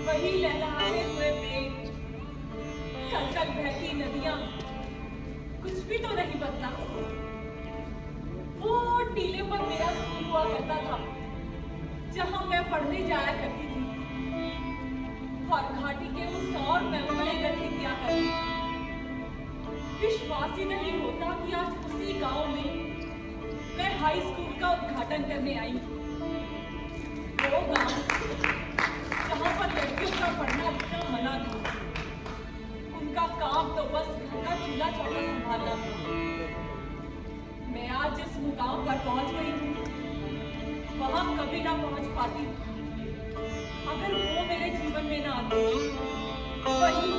वही लहराते हुए पेड़, कल तक बहती नदियां, कुछ भी तो नहीं बदला। वो टीले पर मेरा स्कूल हुआ करता था, जहां मैं पढ़ने जाया करती थी, और घाटी के उस और मेमोरे गति किया करती। विश्वास ही नहीं होता कि आज उसी गांव में मैं हाई स्कूल का उद्घाटन करने आई। वो गांव जहां पर लड़कियों का पढ़ना लिखना मना था, उनका काम तो बस घर का चूल्हा चौका संभालना था। मैं आज जिस मुकाम पर पहुंच गई हूँ, वहां कभी ना पहुंच पाती अगर वो मेरे जीवन में ना आते। वही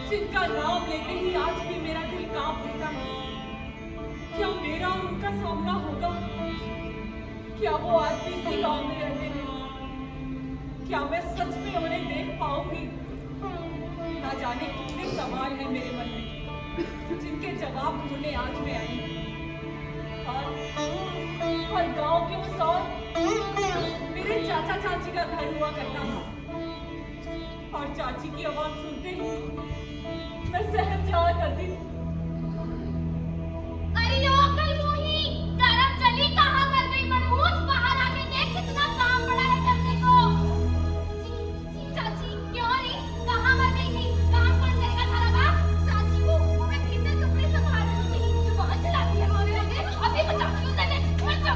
जिनका नाम लेते ही आज भी मेरा दिल कांप उठता है। क्या मेरा और उनका सामना होगा? क्या वो आज भी इसी गांव में रहते हैं? क्या मैं सच में उन्हें देख पाऊंगी? ना जाने कितने सवाल हैं मेरे मन में, जिनके जवाब ढूंढने आज मैं आई। और गांव के उस और मेरे चाचा चाची का घर हुआ करता था, और चाची की आवाज सुनते ही मैं सहम जाया करती थी। अरे ओ कल मोही, तरफ चली कहां कर गई मनहूस? बाहर आके देख, कितना काम पड़ा है करने को। चाची क्यों रे, कहां मर गई थी? काम कौन करेगा थारा बाप? चाची को मैं भीतर कपड़े संभाल रही थी, बहुत चलाती है मोरे लगे। अभी बता क्यों तने? मत जा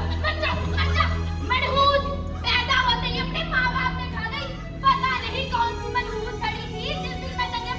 मनहूस, पैदा होते ही अपने माँ बाप ने खा गई। पता नहीं कौन सी मनहूस खड़ी थी जिस दिन मैं तने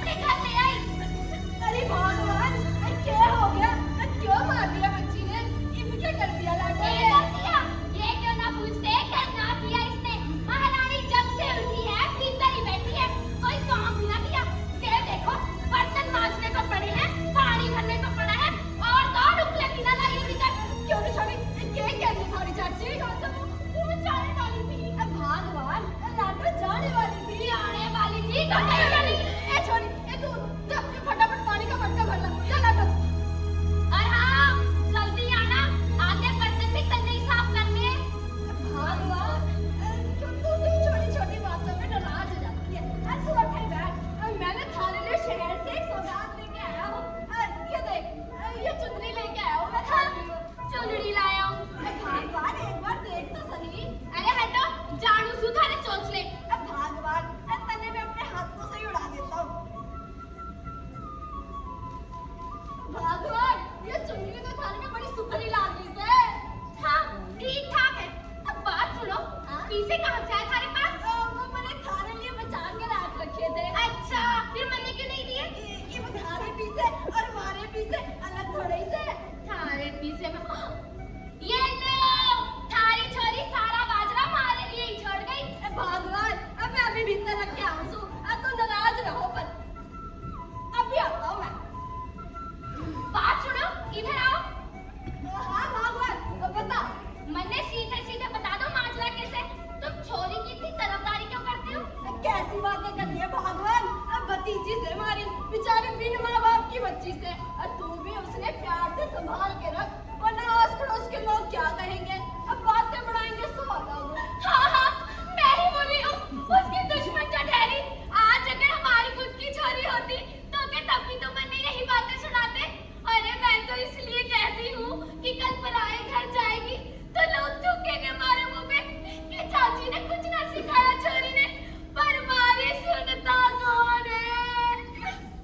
बच्ची से, और तू भी उसने प्यार से संभाल के रख, वरना आस पड़ोस के लोग क्या कहेंगे। अब बातें बढ़ाएंगे सो लोग। हाँ हाँ, मैं ही बोली हूँ, उसकी दुश्मन जो ठहरी। आज अगर हमारी खुद की छोरी होती तो क्या तब भी तुम मन्ने यही बातें सुनाते? अरे मैं तो इसलिए कहती हूँ कि कल पराए घर जाएगी तो लोग थूकेंगे हमारे मुंह पे कि चाची ने कुछ ना सिखाया छोरी ने, पर हमारी सुनता कौन है?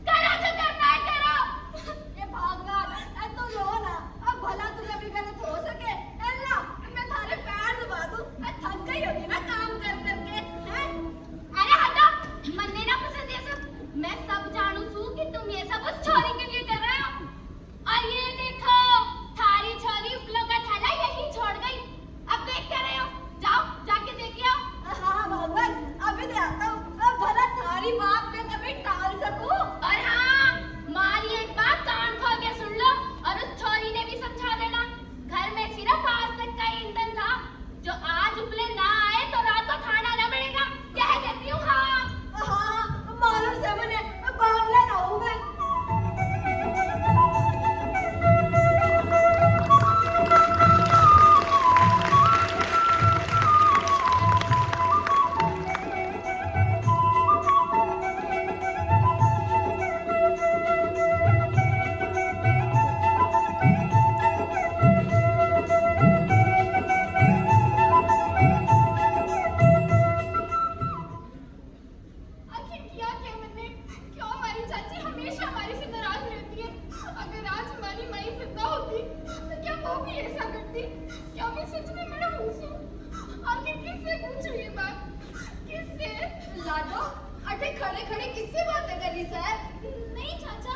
करो जो करना है करो। ये भागना है तो रो ना, अब भला तुझे भी गलत हो सके। अल्लाह मैं थारे पैर दबा दूं, थक गई होगी ना काम कर करके, हैं? अरे हटो, मन्ने ना पसंद ये सब। मैं सब जानू छू कि तुम ये सब उस छोरी के लिए कर रहे हो। और ये देखो, थारी छोरी उपलों का थैला यही छोड़ गई। अब देख क्या रहे हो? जाओ जाके देखिए आओ। हाँ भगवान, अभी ले आता हूँ। अब भला थारी बात में कभी टाल सकूं? और हाँ, मारी एक बात कान खोल के सुन लो, और उस छोरी ने भी समझा देना। घर में सिर्फ आज तक का ईंधन था, जो आज उपले ना आए तो रात को खाना ना मिलेगा। कह देती हूँ हाँ। हाँ, मालूम से मैंने बांग्ला ना हूँ मैं। आखिर किया क्या मैंने? क्यों हमारी चाची हमेशा हमारे से नाराज रहती है? अगर आज हमारी माई जिंदा होती तो क्या वो भी ऐसा करती? क्या मैं सच में मनहूस हूँ? आखिर किससे पूछूं ये बात? किससे? लाडो, अटे खड़े खड़े किससे बातें कर रही है? नहीं चाचा,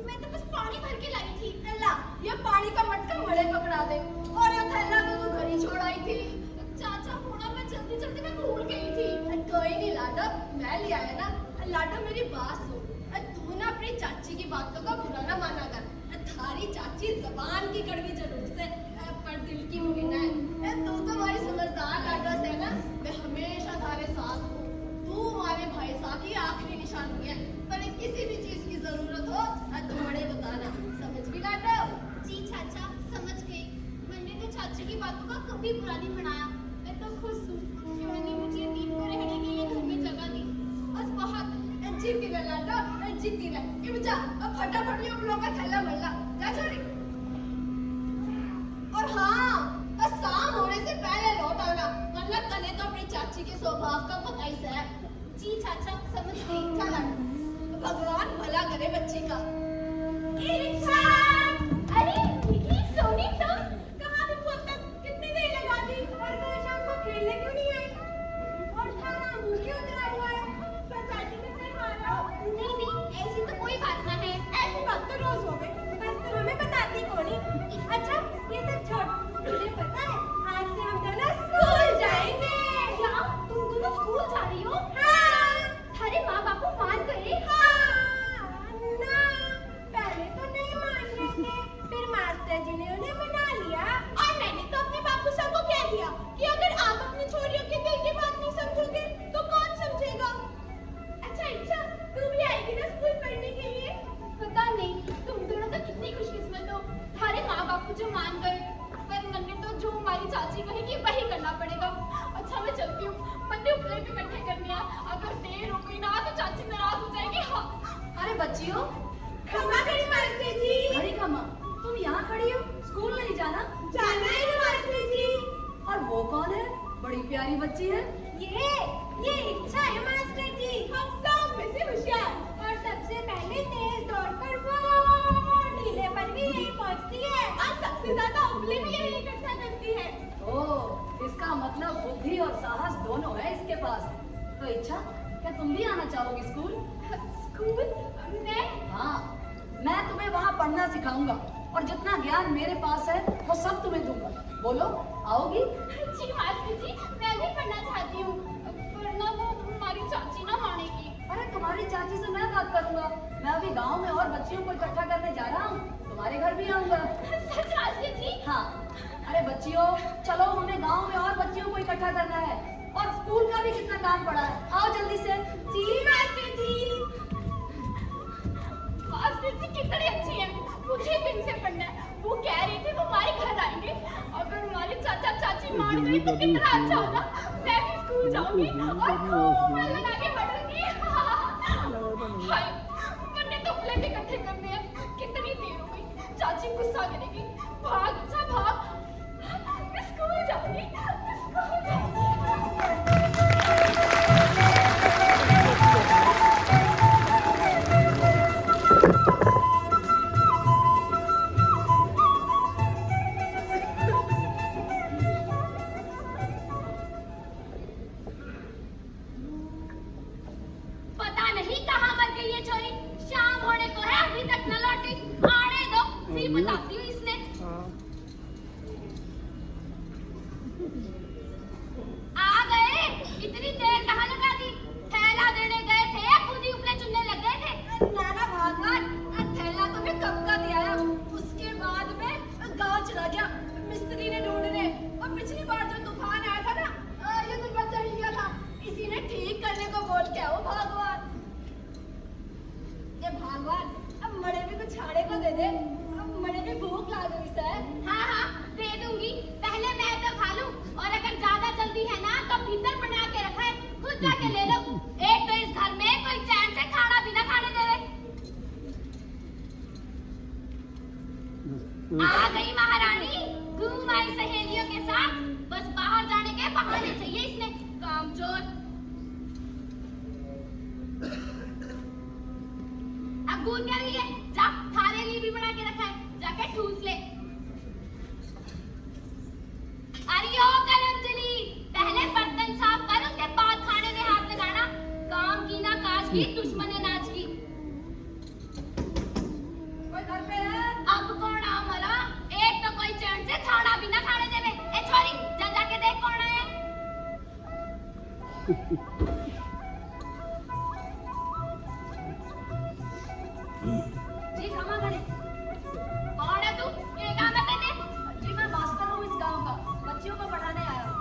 मैं तो बस पानी भर के लाई थी। अल्लाह, ये पानी का मटका बड़े पकड़ा दे। और ये थैला तो तू घर ही छोड़ आई थी। चाचा थोड़ा मैं जल्दी जल्दी में भूल गई थी। कोई नहीं लाडो, मैं ले आया ना। लाडो मेरी बात सुन, तू ना अपनी चाची की बातों का बुरा ना माना कर। थारी चाची जबान की कड़वी जरूर से, पर दिल की मुबीना है। तू तो हमारी समझदार लाडो से है ना, मैं हमेशा थारे साथ हूँ। तू हमारे भाई साहब की आखिरी निशानी है, पर किसी भी चीज की जरूरत हो तो बड़े बताना। समझ भी लाडो? जी चाचा, समझ गई। मैंने तो चाची की बातों का कभी बुरा नहीं बनाया। मैं तो खुश हूँ कि उन्होंने मुझे दीन को रहने के लिए घर में जगह दी। बस बहुत जीती रह लाडो, जीती रह। ये बच्चा अब फटाफट ये उपलों का थैला भर ला। जा छोड़ी। और हाँ, बस शाम होने से पहले लौट आना, वरना तने तो अपनी चाची के स्वभाव का पता ही है। जी चाचा, समझ गई। चल भगवान भला करे बच्ची का। रिक्शा! अरे ये सोनी तुम कहाँ भी अब तक कितनी देर लगा दी? और कल शाम को खेलने क्यों नहीं आई? और थारा मुंह क्यों उतरा हुआ है? क्या चाची ने नहीं मारा? नहीं, ऐसी तो कोई बात ना है। ऐसी बात तो रोज हो गई, बस तुम हमें बताती कौन ही? अच्छा ये सब छोड़, तुझे पता है आज से हम दोनों स्कूल जाएंगे। क्या तुम दोनों स्कूल जा रही हो? हाँ। अरे माँ बापू मान गए? हाँ। ना, पहले तो नहीं मान रहे थे, फिर मास्टर जी ने उन्हें मना लिया। और मैंने तो अपने बापू साहब को कह दिया कि अगर आप अपनी छोरियों के दिल की बात नहीं समझोगे तो कौन समझेगा? अच्छा, तू भी आएगी ना स्कूल पढ़ने के लिए? पता नहीं, तुम दोनों तो कितनी खुशकिस्मत हो। हमारे माँ बापू जो मान गए, पर मैंने तो जो हमारी चाची कहेगी वही करना पड़ेगा। अच्छा मैं चलती हूँ, मन्ने उपले पे इकट्ठे करने आ। अगर देर हो गई ना तो चाची नाराज हो जाएगी। हाँ। अरे बच्चियों, खम्मा खड़ी मास्टर जी। खड़ी खम्मा, तुम यहाँ खड़ी हो? स्कूल नहीं जाना? जाना है ना मास्टर जी। और वो कौन है? बड़ी प्यारी बच्ची है। ये इच्छा है मास्टर जी, हम सब में से होशियार, और सबसे पहले तेज दौड़कर वो ढीले पर भी यही पहुंचती है, और सबसे ज्यादा उंगली भी यही इकट्ठा करती है। ओह, इसका मतलब बुद्धि और साहस दोनों है इसके पास। तो इच्छा, क्या तुम भी आना चाहोगी स्कूल? स्कूल? मैं? हाँ, मैं तुम्हें वहाँ पढ़ना सिखाऊंगा, और जितना ज्ञान मेरे पास है वो सब तुम्हें दूंगा। बोलो, आओगी? जी मास्टर जी, मैं भी पढ़ना चाहती हूँ, वरना वो तुम्हारी चाची ना मानेगी। अरे तुम्हारी चाची से मैं बात करूंगा। मैं अभी गांव में और बच्चियों को इकट्ठा करने जा रहा हूँ, तुम्हारे घर भी आऊंगा। सच मास्टर जी? हाँ। अरे बच्चियों, चलो, हमें गांव में और बच्चियों को इकट्ठा करना है, और स्कूल का भी कितना काम पड़ा है। आओ जल्दी से। जी मास्टर जी। मास्टर जी, मासी कितनी अच्छी है, मुझे भी इनसे पढ़ना है। वो कह रही थी वो हमारे घर आएंगे, अगर हमारे चाचा चाची मान गए तो कितना अच्छा होगा। मैं भी स्कूल जाऊंगी और खूब मन लगा के पढ़ूंगी। हाय, मैंने तो प्लेट इकट्ठे करने हैं, कितनी देर हो गई, चाची गुस्सा करेगी। भाग अच्छा भाग, मैं स्कूल जाऊंगी, स्कूल जाऊंगी। पता नहीं कहाँ मर गई ये छोरी, शाम होने को है अभी तक न लौटी। आने दो, फिर बताती हूँ इसने। आ गए, इतनी देर कहाँ लगा दी? थैला देने गए थे, खुद ही उपले चुनने लग गए थे। नाना भगवान, थैला तो मैं कब का दिया है, उसके बाद में गाँव चला गया मिस्त्री ने ढूंढने। और पिछली बार जो तूफान आया था ना, ये तो बचा ही गया था, इसी ने ठीक करने को बोल के आओ भगवान। ये भगवान, अब मड़े भी कुछ छाड़े को दे दे, अब मड़े भी भूख लाग रही है। हाँ हाँ दे दूंगी, पहले मैं तो खा लूं, और अगर ज्यादा जल्दी है ना तो भीतर बना के रखा है, खुद जाके ले लो। एक तो इस घर में कोई चैन से खाना भी ना खाने देवे। आ गई महारानी, घूम आई सहेलियों के साथ, बस बाहर जाने के बहाने चाहिए इसने, कामचोर। अब भूल क्या रही है, जा थारे लिए भी बना के रखा है, जाके ठूस ले। अरे ओ कलमजली, पहले बर्तन साफ कर, उसके बाद खाने में हाथ लगाना। काम की ना काज की, दुश्मन है नाच की। कोई घर पे है? अब कौन आ मला, एक तो कोई चैन से खाना भी ना खाने देवे। ए छोरी, जा जाके देख कौन आया। जी क्षमा करें, कौन है तू, क्या काम है तेरे? जी मैं मास्टर हूँ इस गांव का, बच्चियों को पढ़ाने आया हूँ।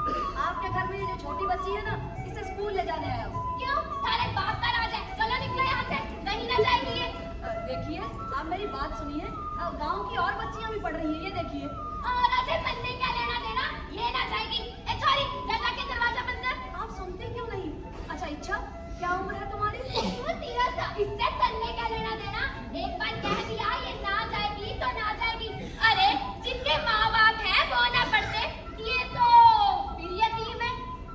आपके घर में ये जो छोटी बच्ची है ना, इसे स्कूल ले जाने आया हूँ। क्यों, थारे बाप का राज है, चलो निकलो यहाँ से, कहीं ना जाएगी ये। देखिए आप मेरी बात सुनिए, गांव की और बच्चियां भी पढ़ रही हैं, ये देखिए। और ऐसे बनने क्या लेना देना, ये ना जाएगी। ए छोरी, जा जाके दरवाजा बंद कर। आप सुनते क्यों नहीं? अच्छा इच्छा, क्या उम्र है तुम्हारी? तेरा सा, इससे बनने क्या लेना देना, एक बार कह दिया ये ना जाएगी तो ना जाएगी। अरे जिनके माँ बाप हैं वो ना पढ़ते, ये तो फिर यतीम है।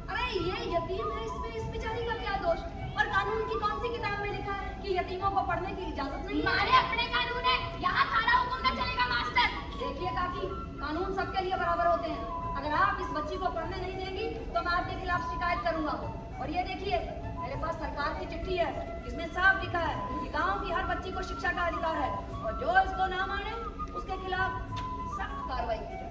अरे ये यतीम है, इसमें इस बेचारी का क्या दोष? और कानून की कौन सी किताब में लिखा है कि यतीमों को पढ़ने की इजाजत नहीं? हमारे अपने कानून है, यहाँ थारा हुक्म ना चलेगा मास्टर। देखिए काकी, कानून सबके लिए बराबर होते हैं। अगर आप इस बच्ची को पढ़ने नहीं देंगी तो मैं आपके खिलाफ शिकायत करूंगा। और ये देखिए मेरे पास सरकार की चिट्ठी है, इसमें साफ लिखा है कि गांव की हर बच्ची को शिक्षा का अधिकार है, और जो इसको ना माने उसके खिलाफ सख्त कार्रवाई की जाए।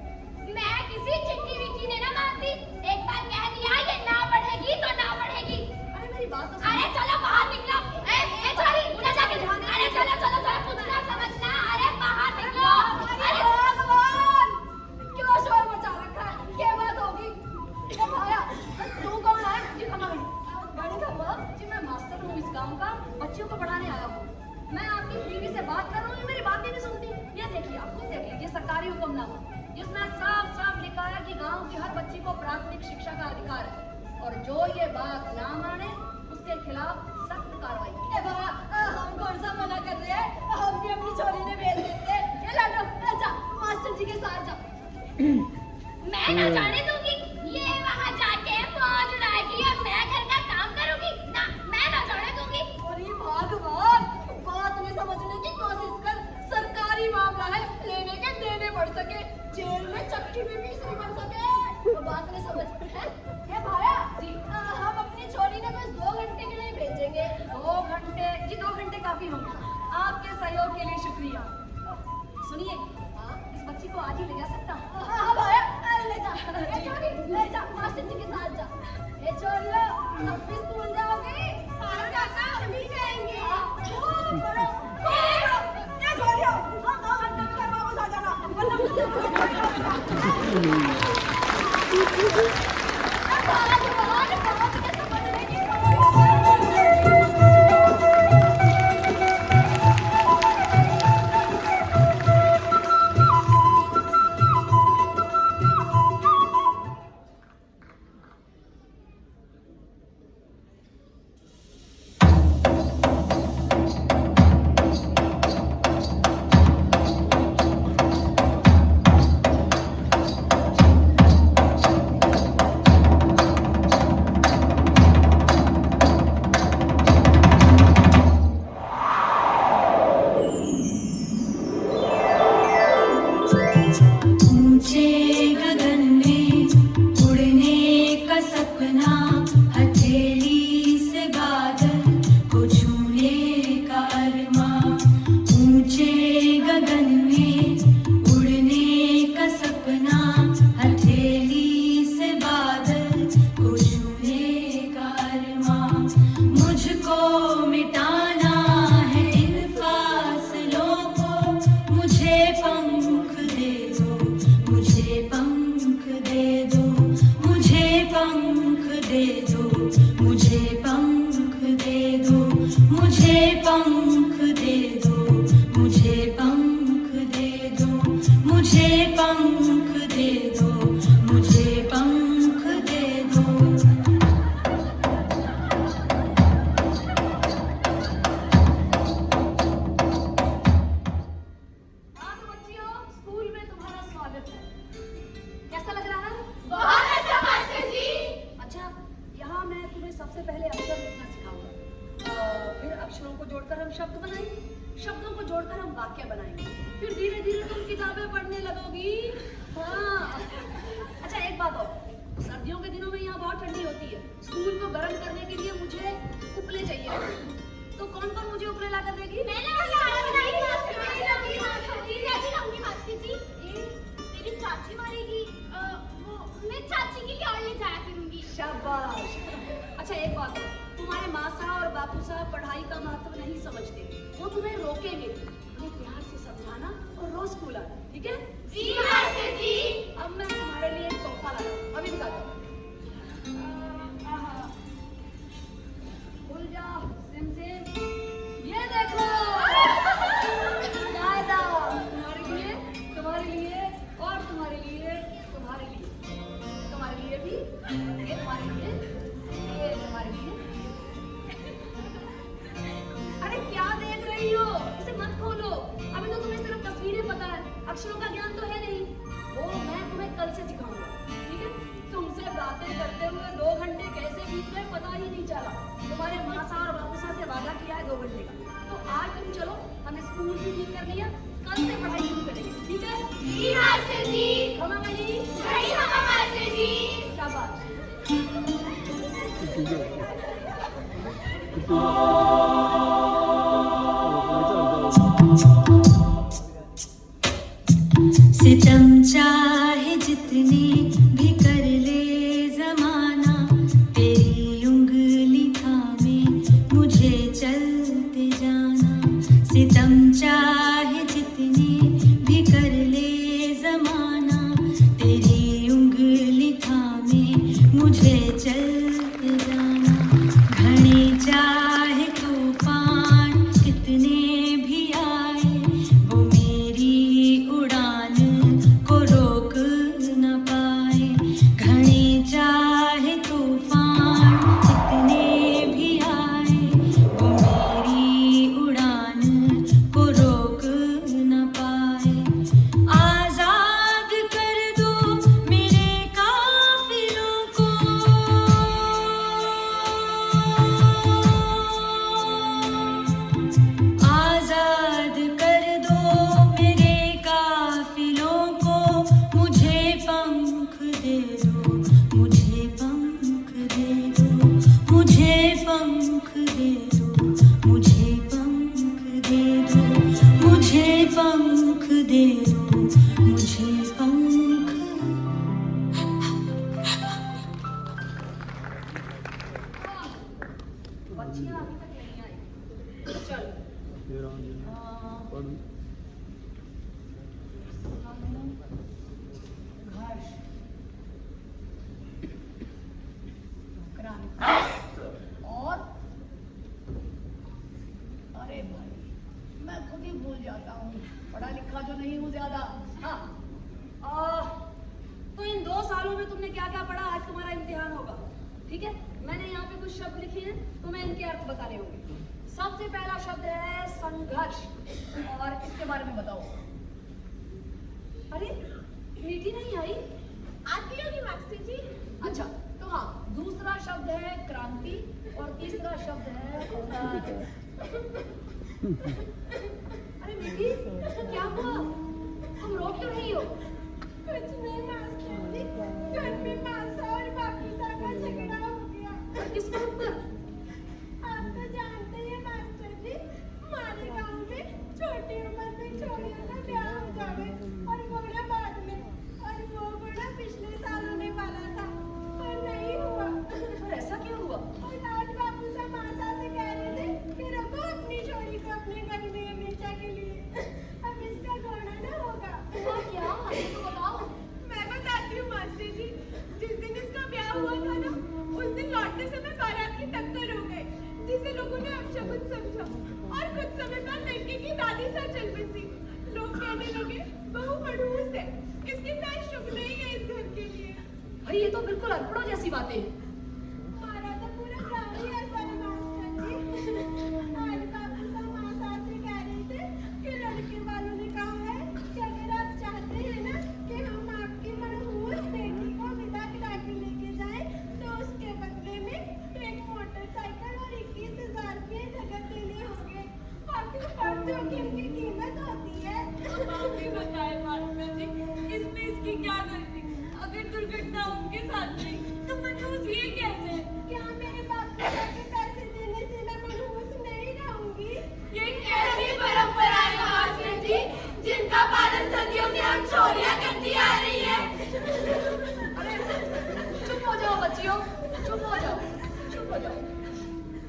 मैं किसी चिट्ठी विट्ठी ने ना मानती, एक बार कह दिया ये ना पढ़ेगी तो ना पढ़ेगी। अरे मेरी बात तो, अरे चलो बाहर निकलो। ए छोरी, उधर जाके, अरे चलो चलो चलो, कुछ ना समझना, अरे बाहर निकलो। अरे भगवान, क्यों शोर मचा रखा है, क्या बात होगी? ए भाया, तू कौन है? जी क्षमा करें। जी मैं मास्टर हूँ इस गांव का, बच्चियों को पढ़ाने आया हूँ। मैं आपकी बीवी से बात कर रहा हूँ, मेरी बात ही नहीं सुनती। ये देखिए, आप खुद देख लीजिए सरकारी हुक्मनामा, जिसमें साफ साफ लिखा है कि गांव की हर बच्ची को प्राथमिक शिक्षा का अधिकार है, और जो ये बात ना माने उसके खिलाफ सख्त कार्रवाई की जाए। हम कौन सा मना कर रहे हैं, हम भी अपनी छोरी ने भेज देते। ये लाडो, जा मास्टर जी के साथ जा। मैं ना जाने दूंगी, ये वहाँ जाके मौज उड़ाएगी और मैं घर का काम करूंगी ना, मैं ना जाने दूंगी। अरे भगवान, बात नहीं समझने की कोशिश कर, सरकारी मामला है, लेने के देने पड़ सके, जेल में चक्की भी पीसनी पड़ सके, तो बात नहीं समझ है। ये भाया जी, हम अपनी छोरी ने बस 2 घंटे के लिए भेजेंगे। 2 घंटे? जी 2 घंटे काफी होंगे। आपके सहयोग के लिए शुक्रिया। सुनिए, इस बच्ची को आज ही ले जा सकता हूँ? हाँ भाया, ले जा, ले जा, मास्टर जी के साथ जा। ये छोड़ लो, अब भी स्कूल जाओगे? हाँ काका, हम भी जाएंगे। खूब पढ़ो, खूब पढ़ो। ये छोड़ियो, 2 घंटे में घर वापस आ जाना, वरना मुझसे ऊंचे गगन में उड़ने का सपना, हथेली से बादल को छूने का अरमां। ऊंचे गगन में उड़ने का सपना, हथेली से बादल को छूने का अरमां। मुझको मिटाना है इन फासलों को, मुझे पंख दे दो, मुझे पंख दे दो, मुझे पंख दे दो, मुझे पंख दे दो, मुझे पंख दे दो, मुझे पंख दे दो, मुझे पंख दे दो, मुझे पंख दे दो। हाँ तो बच्चियों, स्कूल में तुम्हारा स्वागत है। कैसा लग रहा है? बहुत अच्छा मास्टर जी। अच्छा, यहाँ मैं तुम्हें सबसे पहले अक्षर लिखना सिखाऊंगा। फिर अक्षरों को जोड़कर हम शब्द बनाएंगे, शब्दों को जोड़कर हम वाक्य बनाएंगे। फिर धीरे धीरे तुम किताबें पढ़ने लगोगी। हाँ। अच्छा एक बात और, सर्दियों के दिनों में यहाँ बहुत ठंडी होती है। स्कूल को गर्म करने के लिए मुझे उपले चाहिए। तो कौन कौन मुझे उपले ला कर देगी? मैंने तेरी चाची मारेगी। वो मैं चाची के लिए और ले जाया करूंगी। शाबाश। अच्छा एक बात और, तुम्हारे माँ साहब और बापू साहब पढ़ाई का महत्व नहीं समझते, वो तुम्हें रोकेंगे। उन्हें प्यार से समझाना और रोज स्कूल आना, ठीक है? जी मास्टर जी। अब मैं तुम्हारे लिए एक तोहफा लाया हूँ, अभी दिखाता हूँ। भूल जाओ सिम से, ये देखो कायदा तुम्हारे लिए, तुम्हारे लिए और तुम्हारे लिए, तुम्हारे लिए, तुम्हारे लिए भी, ये तुम्हारे लिए, ये तुम्हारे लिए। अरे क्या देख रही हो? इसे मत खोलो, अभी तो तुम्हें सिर्फ तस्वीरें पता है, अक्षरों का ज्ञान तो है नहीं। वो मैं तुम्हें कल से सिखाऊंगा, ठीक है? तुमसे बातें करते हुए 2 घंटे कैसे बीत गए पता ही नहीं चला। तुम्हारे माँ साहब और बापू साहब से वादा किया है 2 घंटे का। तो आज तुम चलो, हमने स्कूल भी ठीक कर लिया, कल से पढ़ाई शुरू करेंगे, ठीक है? जी मास्टर जी। खमा जी। सही खमा मास्टर जी। शाबाश। सितम चाहे जितने भी कर ले जमाना, तेरी उंगली थामे मुझे चलते जाना। सितम चाहे जितने भी कर ले जमाना, तेरी उंगली थामे मुझे चलते जाना। घने चाहे तूफान कितने भी आए, वो मेरी उड़ान को रोक न पाए। घने चाहे तूफान कितने भी आए, वो मेरी उड़ान को रोक न पाए। आजाद कर दो मेरे काफिलों को, आजाद कर दो मेरे काफिलों को। मुझे पंख दे दो, मुझे पंख दे दो, मुझे पंख दे दो, मुझे पंख दे दो, मुझे पंख दे दो, मुझे पंख। बच्चियाँ अभी तक नहीं आई। चल। और अरे भाई मैं खुद ही भूल जाता हूँ, पढ़ा लिखा जो नहीं हूँ ज्यादा। हाँ तो इन 2 सालों में तुमने क्या क्या पढ़ा? आज तुम्हारा इम्तिहान होगा, ठीक है? मैंने यहाँ पे कुछ शब्द लिखे हैं, तुम्हें इनके अर्थ बताने होंगे। सबसे पहला शब्द है संघर्ष, और इसके बारे में बताओ। अरे मीठी नहीं आई? आती होगी मास्टर जी। अच्छा तो हाँ, दूसरा शब्द है क्रांति और तीसरा शब्द है अरे मीठी क्या हुआ? तुम रो रो क्यों रही हो? कुछ नहीं मास्टर जी, घर में मासा और बाबूसा का झगड़ा हो गया। और किस बात पर? आप तो जानते हैं मास्टर जी, हमारे गांव में छोटी उम्र में छोरियों का ब्याह हो जावे और घोड़ा बाद में, और वो घोड़ा पिछले साल होने वाला था पर नहीं हुआ। और ऐसा क्यों हुआ? और आज बाबूसा मासा से कह रहे थे कि रखो अपनी छोरी को अपने घर में हमेशा के लिए, अब इसका घोड़ा न होगा। हुआ क्या? हमें तो बताओ। मैं बताती हूँ मास्टर जी, जिस दिन इसका ब्याह हुआ था ना, उस दिन लौटते समय बारात की टक्कर हो गई, जिसे लोगों ने अपशगुन समझा, और कुछ समय बाद लड़के की दादी सर चल बसी। लोग कहने लगे बहू मड़ूस है, इसकी पैर शुभ नहीं है इस घर के लिए। भाई ये तो बिल्कुल अनपढ़ों जैसी बातें हैं। हमारा तो पूरा गाँव ही ऐसा है मास्टर जी। आज बाबूसा मासा से कह रहे थे कि लड़के वालों ने कहा है कि अगर आप चाहते हैं ना कि हम आपकी मनहूस बेटी को विदा करा के लेके जाएं, तो उसके बदले में एक मोटरसाइकिल और 21,000 रुपये नकद देने होंगे। बाकी हर जोखिम की कीमत होती है। आप भी बताएं मास्टर जी, इसमें इसकी क्या गलती? अगर दुर्घटना उनके साथ हुई तो मनहूस ये कैसे? क्या मेरे बाबूसा के पैसे देने से मैं मनहूस नहीं रहूंगी? ये कैसी परंपरा है मास्टर जी, जिनका पालन सदियों से हम छोरियां करती आ रही है? अरे चुप हो जाओ बच्चियों, चुप हो जाओ, चुप हो जाओ।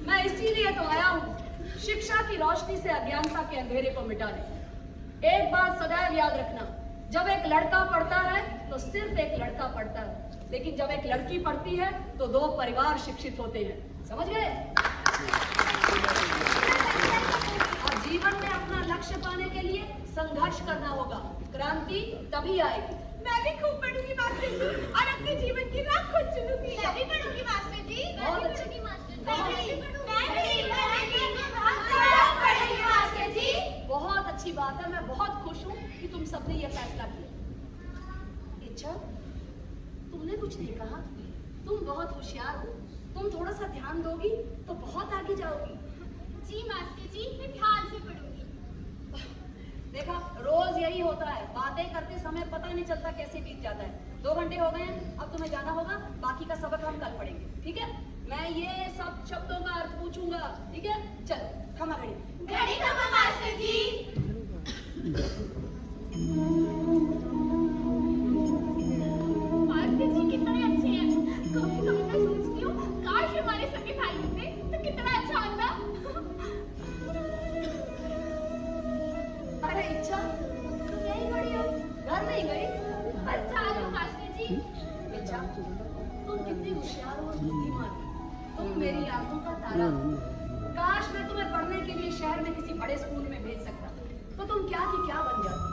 मैं इसीलिए तो आया हूँ शिक्षा की रोशनी से अज्ञानता के अंधेरे को मिटाने। एक बात सदैव याद रखना, जब एक लड़का पढ़ता है तो सिर्फ एक लड़का पढ़ता है, लेकिन जब एक लड़की पढ़ती है तो 2 परिवार शिक्षित होते हैं। समझ गए? और जीवन में अपना लक्ष्य पाने के लिए संघर्ष करना होगा, क्रांति तभी आएगी। मैं भी खूब पढ़ूंगी मास्टर जी, और अपने जीवन की राह खुद चुनूंगी। मैं भी पढ़ूंगी मास्टर जी। बहुत अच्छी। बहुत अच्छी बात है, मैं बहुत खुश हूँ कि तुम सबने ये फैसला किया। इच्छा, तुमने कुछ नहीं कहा, तुम बहुत होशियार हो, तुम थोड़ा सा ध्यान दोगी तो बहुत आगे जाओगी। जी मास्टर जी, मैं ध्यान से पढ़ूंगी। देखा, रोज यही होता है, बातें करते समय पता नहीं चलता कैसे बीत जाता है। 2 घंटे हो गए हैं, अब तुम्हें जाना होगा, बाकी का सबक हम कल पढ़ेंगे, ठीक है? मैं ये सब शब्दों का अर्थ पूछूंगा, ठीक है? चलो, खमा घड़ी। घड़ी खमा मास्टर जी। मास्टर जी कितने अच्छे हैं। कभी कभी मैं सोचती हूँ काश हमारे सगे भाई होते तो कितना अच्छा होता। अरे इच्छा, तुम यही खड़ी हो, घर नहीं गई? अच्छा हो मास्टर जी। इच्छा, तुम कितनी होशियार और बुद्धिमान हो, तुम मेरी आंखों का तारा हो। काश मैं तुम्हें पढ़ने के लिए शहर में किसी बड़े स्कूल में भेज सकता, तो तुम क्या की क्या बन जाती।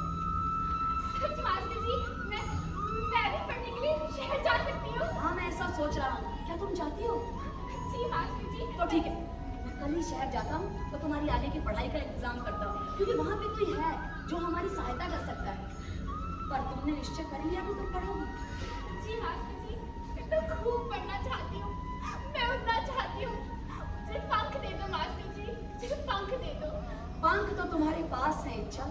सच मास्टर जी, मैं भी पढ़ने के लिए शहर जा सकती हूँ। हाँ, मैं ऐसा सोच रहा हूँ, क्या तुम चाहती हो? जी मास्टर जी। तो ठीक है, मैं कल ही शहर जाता हूँ तो तुम्हारी आगे की पढ़ाई का इंतजाम करता हूँ, क्योंकि वहाँ पे कोई है जो हमारी सहायता कर सकता है। पर तुमने निश्चय कर लिया कि तुम पढ़ोगी? जी मास्टर जी, मैं तो खूब पढ़ना चाहती हूँ, मैं उड़ना चाहती हूँ। मुझे पंख दे दो मास्टर जी, मुझे पंख दे दो। पंख तो तुम्हारे पास है इच्छा,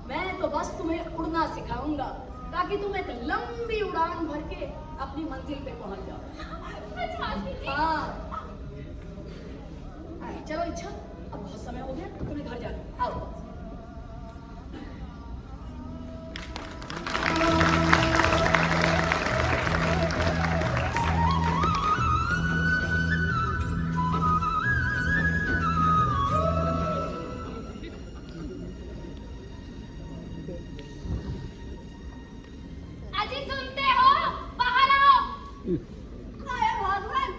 मैं तो बस तुम्हें उड़ना सिखाऊंगा ताकि तुम एक लंबी उड़ान भर के अपनी मंजिल पे पहुंच जाओ। सच मास्टर जी। हाँ, चलो इच्छा, अब बहुत समय हो गया, तुम्हें घर जाना। आओ। अजी सुनते हो? बाहर आओ। अरे भगवान,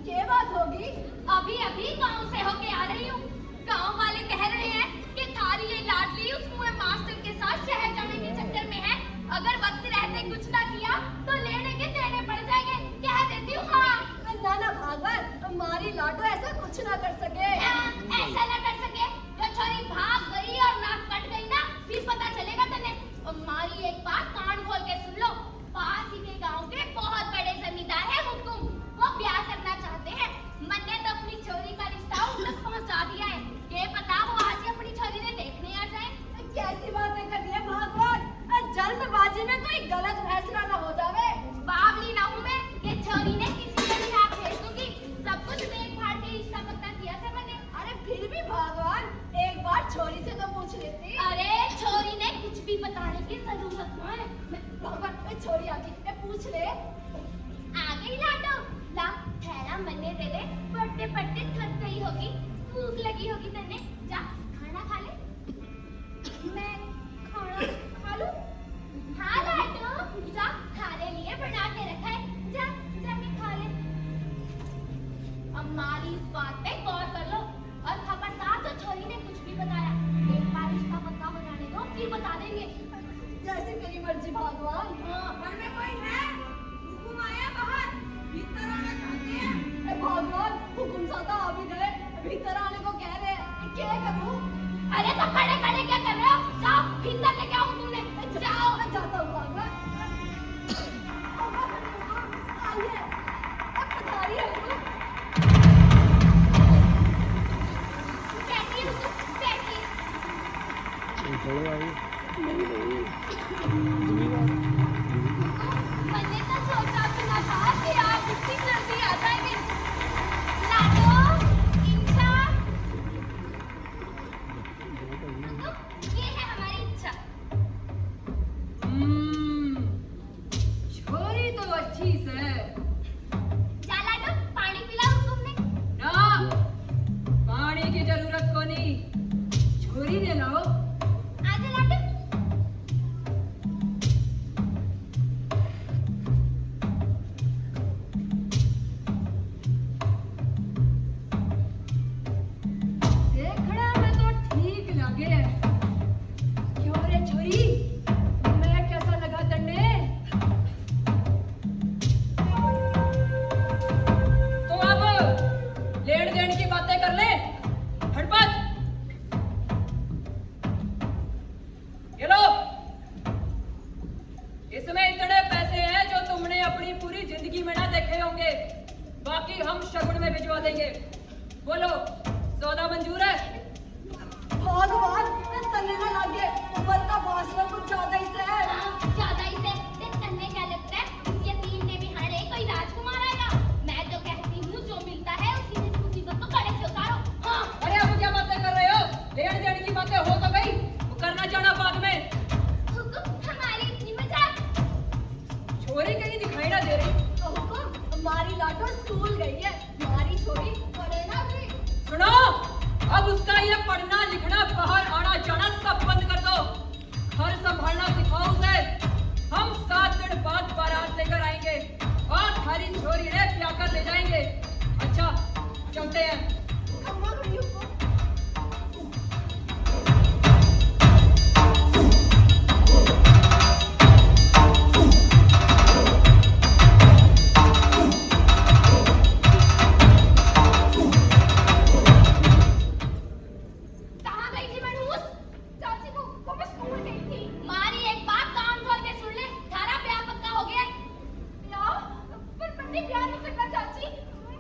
क्या बात होगी? अभी अभी गांव से होके आ रही हूँ। गांव वाले कह रहे हैं कि थारी ये लाडली उस मुए मास्टर के साथ शहर जाने के चक्कर में है। अगर वक्त रहते कुछ ना किया तो लेने के देने पड़ जाएंगे। कह देती हूँ हाँ। ना ना भगवान, तुम्हारी लाडो ऐसा कुछ ना कर सके। ऐसा ना कर सके, जो छोरी भाग गई और नाक कट गई ना, फिर पता चलेगा तने। हमारी एक बात कान खोल के सुन लो। पास ही के गांव के बहुत बड़े जमींदार है हुकुम, वो ब्याह करना चाहते हैं। मैंने तो अपनी छोरी का रिश्ता उन तक पहुंचा दिया है। ये पता वो आज ही अपनी छोरी ने देखने आ जाए। कैसी बातें कर रही है भगवान, जन्म छोरी में कोई गलत फैसला ना हो जावे। बावली ना हूँ मैं कि छोरी ने किसी के भी हाथ भेज दूंगी। सब कुछ देख भाड़ के रिश्ता पक्का किया था मैंने। अरे फिर भी भगवान एक बार छोरी से तो पूछ लेती। अरे छोरी ने कुछ भी बताने की जरूरत नहीं है। भगवान छोरी आ गई, पूछ ले। आ गई लाडो। ला ठहरा मन्ने दे ले। पढ़ते पढ़ते थक गई होगी, भूख लगी होगी तन्ने। जा खाना खा ले। मैं खाना खा लूं? हाँ लाडो, जा खाने लिए बना के रखा है। जा जाके खा ले। अब हमारी इस बात पे गौर कर लो और खबरदार जो छोरी ने कुछ भी बताया एक बार रिश्ता पक्का हो जाने दो, फिर बता देंगे। जैसे तेरी मर्जी भगवान। घर में कोई है? हुकुम आया बाहर, भीतर आना चाहते हैं। भगवान हुकुम ज्यादा आ भी गए, भीतर आने को कह रहे हैं, क्या करूं? अरे तो खड़े खड़े क्या कर रहे हो? जाओ भीतर लेके आओ तुमने। जाओ। मैं जाता हूँ भगवान। आइए, अब पधारिए हुकुम। बैठिए हुकुम, बैठिए। मैंने तो सोचा भी ना था कि आप इतनी जल्दी आ जाएंगे। लाडो, इंशा। ये है हमारी इच्छा। छोरी तो अच्छी से जा लाडो, पानी पिला हुकुम ने। ना, पानी की जरूरत को नहीं, छोरी ने लाओ। आजा लाडो। देखने में तो ठीक लगे। क्यों रे छोरी, मैं कैसा लगा तन्ने? तो अब लेन देन की बातें कर ले। हटपट। ये लो, इसमें इतने पैसे हैं जो तुमने अपनी पूरी जिंदगी में ना देखे होंगे। बाकी हम शगुन में भिजवा देंगे। बोलो, सौदा मंजूर है? भगवान तन्ने ना लागे, ऊपर का फासला कुछ ज्यादा ही से है। ज्यादा ही से तन्ने क्या लगता है इस यतीम ने भी हारे कोई राजकुमार आएगा। मैं तो कहती हूँ जो मिलता है उसी ने मुसीबत को कड़े से उतारो। हाँ अरे अब क्या बातें कर रहे हो? लेन देन की बातें हो तो गई, वो करना चाहना बाद में। हुकुम, हमारी इतनी मजाक। छोरी कहीं दिखाई ना दे रही। तो हुकुम हमारी लाडो स्कूल गई है, हमारी छोरी पढ़े ना भी। सुनो, अब उसका ये पढ़ना लिखना बाहर आना जाना सब बंद कर दो। घर संभालना सिखाओ उसे। हम 7 दिन बाद बारात लेकर आएंगे और थारी छोरी ने ब्याह कर ले जाएंगे। अच्छा, चलते हैं। खम्मा खड़ी हुकुम। कहाँ गई थी मनहूस? चाची को मैं स्कूल गई थी। मारी एक बात कान खोल के सुन ले, थारा ब्याह पक्का हो गया। ब्याह? पर मन्ने ब्याह नहीं करना चाची।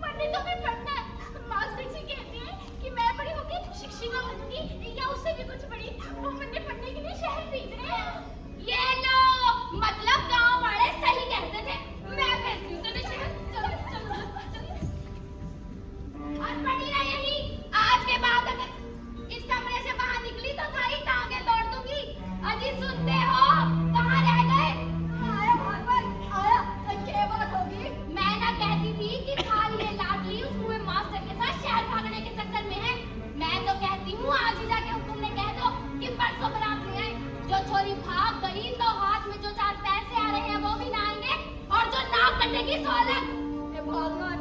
मन्ने तो भी पढ़ना है। मास्टर जी कहते हैं कि मैं बड़ी होकर शिक्षिका बनूंगी या उससे भी कुछ बड़ी। वो मन्ने पढ़ने के लिए शहर भेज रहे हैं। ये लो, मतलब गांव वाले सही कहते थे। मैं भेजती हूँ तुझे शहर। चलो चलो चलो। और पढ़ी ना यही। आज के बाद अगर इस कमरे से बाहर निकली तो थारी टांगे तोड़ दूंगी। अजी सुनते हो? कहाँ रह गए? आया भगवान आया, क्या बात होगी? मैं ना कहती थी कि खाली ये लाडली उस मुए मास्टर के साथ शहर भागने के चक्कर में है। मैं तो कहती हूँ आज ही जाके हुकुम ने कह दो कि परसों बारात ले आए। जो छोरी भाग गई तो हाथ में जो 4 पैसे आ रहे हैं वो भी ना आएंगे और जो नाक कटेगी सो अलग। ए भगवान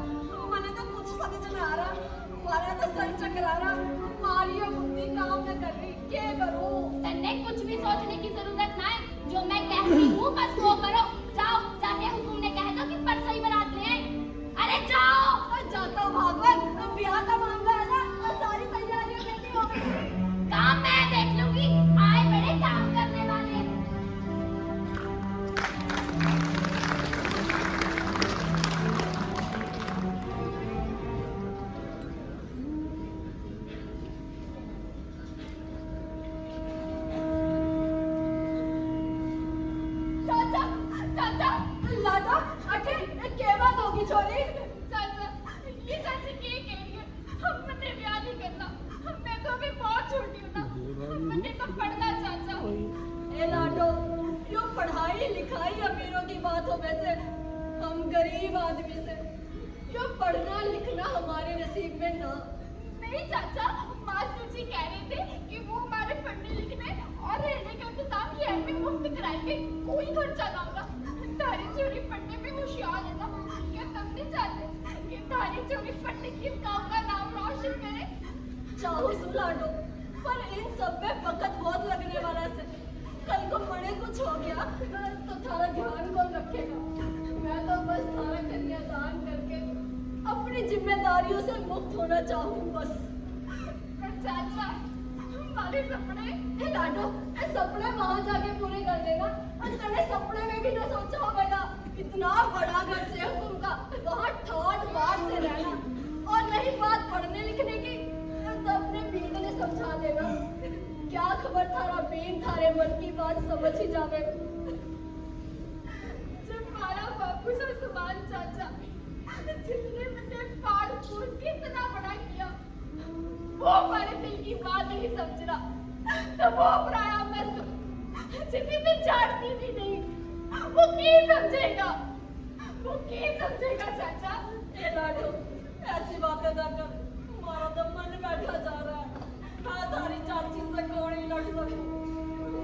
मैंने तो कुछ समझ ना आ रहा, हमारा तो सर चकरा रहा, हमारी ये बुद्धि काम न कर रही, क्या करूं? तन्ने कुछ भी सोचने की जरूरत ना है। जो मैं कहती हूँ बस वो करो। जाओ जाके हुकुम ने कह दो कि परसों ही बारात ले आए। अरे जाओ। जाता हूँ भगवान, ब्याह का मामला है ना, सारी तैयारियां करनी होगी। काम मैं देख लूंगी। आए बड़े काम करने वाले। के के बात होगी छोरी। चाचा ये चाची के कह रही है हमने ब्याह नहीं करना, मैं तो अभी बहुत छोटी हूँ ना, मैंने तो पढ़ना चाचा। ए लाडो, यो पढ़ाई लिखाई अमीरों की बात हो, वैसे हम गरीब आदमी से यो पढ़ना लिखना हमारे नसीब में ना। नहीं चाचा, मास्टर जी कह रहे थे कि वो हमारे पढ़ने लिखने और रहने का इंतजाम ये में मुफ्त कराएंगे, कोई खर्चा ना होगा। तारी चोरी पढ़ने में होशियार है ना, क्या तुम नहीं चाहते कि तारी चोरी पढ़ने की गाँव का नाम रोशन करे? चाहो सो लाडो, पर इन सब में वक्त बहुत लगने वाला से। कल को मरे कुछ हो गया तो थारा ध्यान कौन रखेगा? मैं तो बस थारा कन्यादान करके अपनी जिम्मेदारियों से मुक्त होना चाहूँ बस। पर चाचा हमारे सपने। ए लाडो, ए सपने वहाँ जाके पूरे कर देगा। और तेरे सपने में भी ना सोचा होगा इतना बड़ा घर से हुकुम का वहाँ ठाट बाट से रहना। और रही बात पढ़ने लिखने की तो अपने बीन ने समझा देगा। क्या खबर थारा बीन थारे मन की बात समझ ही जावे। जब हमारा बापू सा समान चाचा जिसने मुझे पाल पोस के इतना बड़ा किया, वो हमारे दिल की बात नहीं समझ रहा, तो वो पराया मर्द जिसे मैं जानती भी नहीं, वो क्या समझेगा? वो क्या समझेगा चाचा? ए लाडो, ऐसी बातें ना कर, हमारा तो मन बैठा जा रहा है। मैं थारी चाची से कौन ही लड़ सकूं।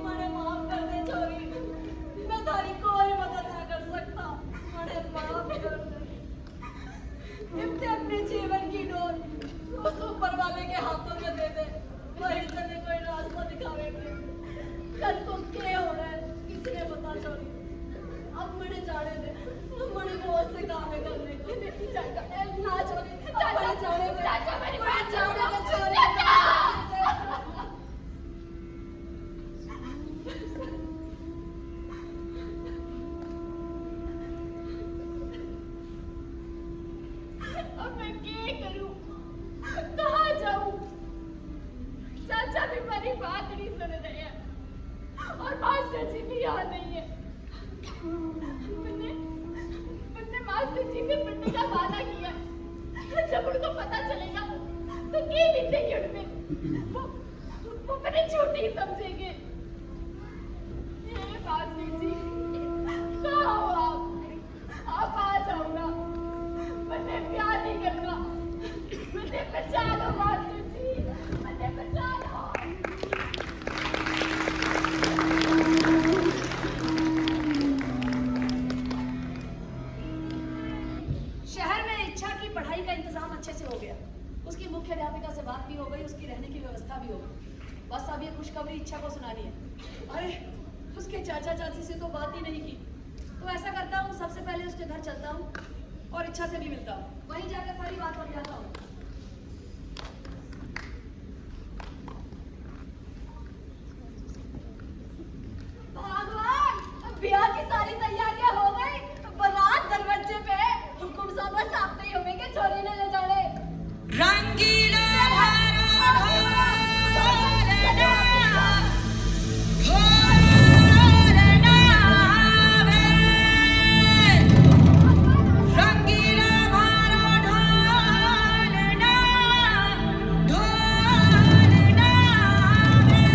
मैंने माफ कर दे छोरी, मैं थारी कोई मदद ना कर सकता। मैंने माफ कर दे। इब्ते अपने जीवन की डोर उस ऊपर वाले के हाथों में दे दे, वही तने कोई रास्ता दिखावेंगे। कल को क्या हो रहा है किसी ने बता छोरी। अब मैंने जाने दे, मैंने बहुत से काम है करने को। चाचा ना छोरी, चाचा जाने दे, चाचा मेरी बात जाने दे छोरी। चाचा अब मैं क्या करूं, कहाँ जाऊं? चाचा भी मेरी बात नहीं सुन रहे हैं और मास्टर जी भी यहाँ नहीं है। मैंने मास्टर जी से पढ़ने का वादा किया, जब उनको पता चलेगा तो क्या बीतेगी उनमें, वो मेरी छोटी समझेंगे। ये मास्टर जी कहाँ हो आप आ जाओ ना, मैंने प्यार नहीं करना, मैंने बचा लो मास्टर जी, मैंने बचा लो। शहर में इच्छा की पढ़ाई का इंतजाम अच्छे से हो गया। उसकी मुख्य अध्यापिका से बात भी हो गई, उसकी रहने की व्यवस्था भी हो गई। बस अब ये खुशखबरी इच्छा को सुनानी है। अरे उसके चाचा चाची से तो बात ही नहीं की। तो ऐसा करता हूँ, सबसे पहले उसके घर चलता हूँ और इच्छा से भी मिलता हूँ, वहीं जाकर सारी बात समझाता हूँ। भगवान, ब्याह की सारी तैयारियां हो गई, बारात दरवाजे पे, हुकुम साहब साथ नहीं होंगे, छोरी ने ले जाने। रंगीला भरा ढोलना, ढोलना वे। रंगीला भरा ढोलना, ढोलना वे।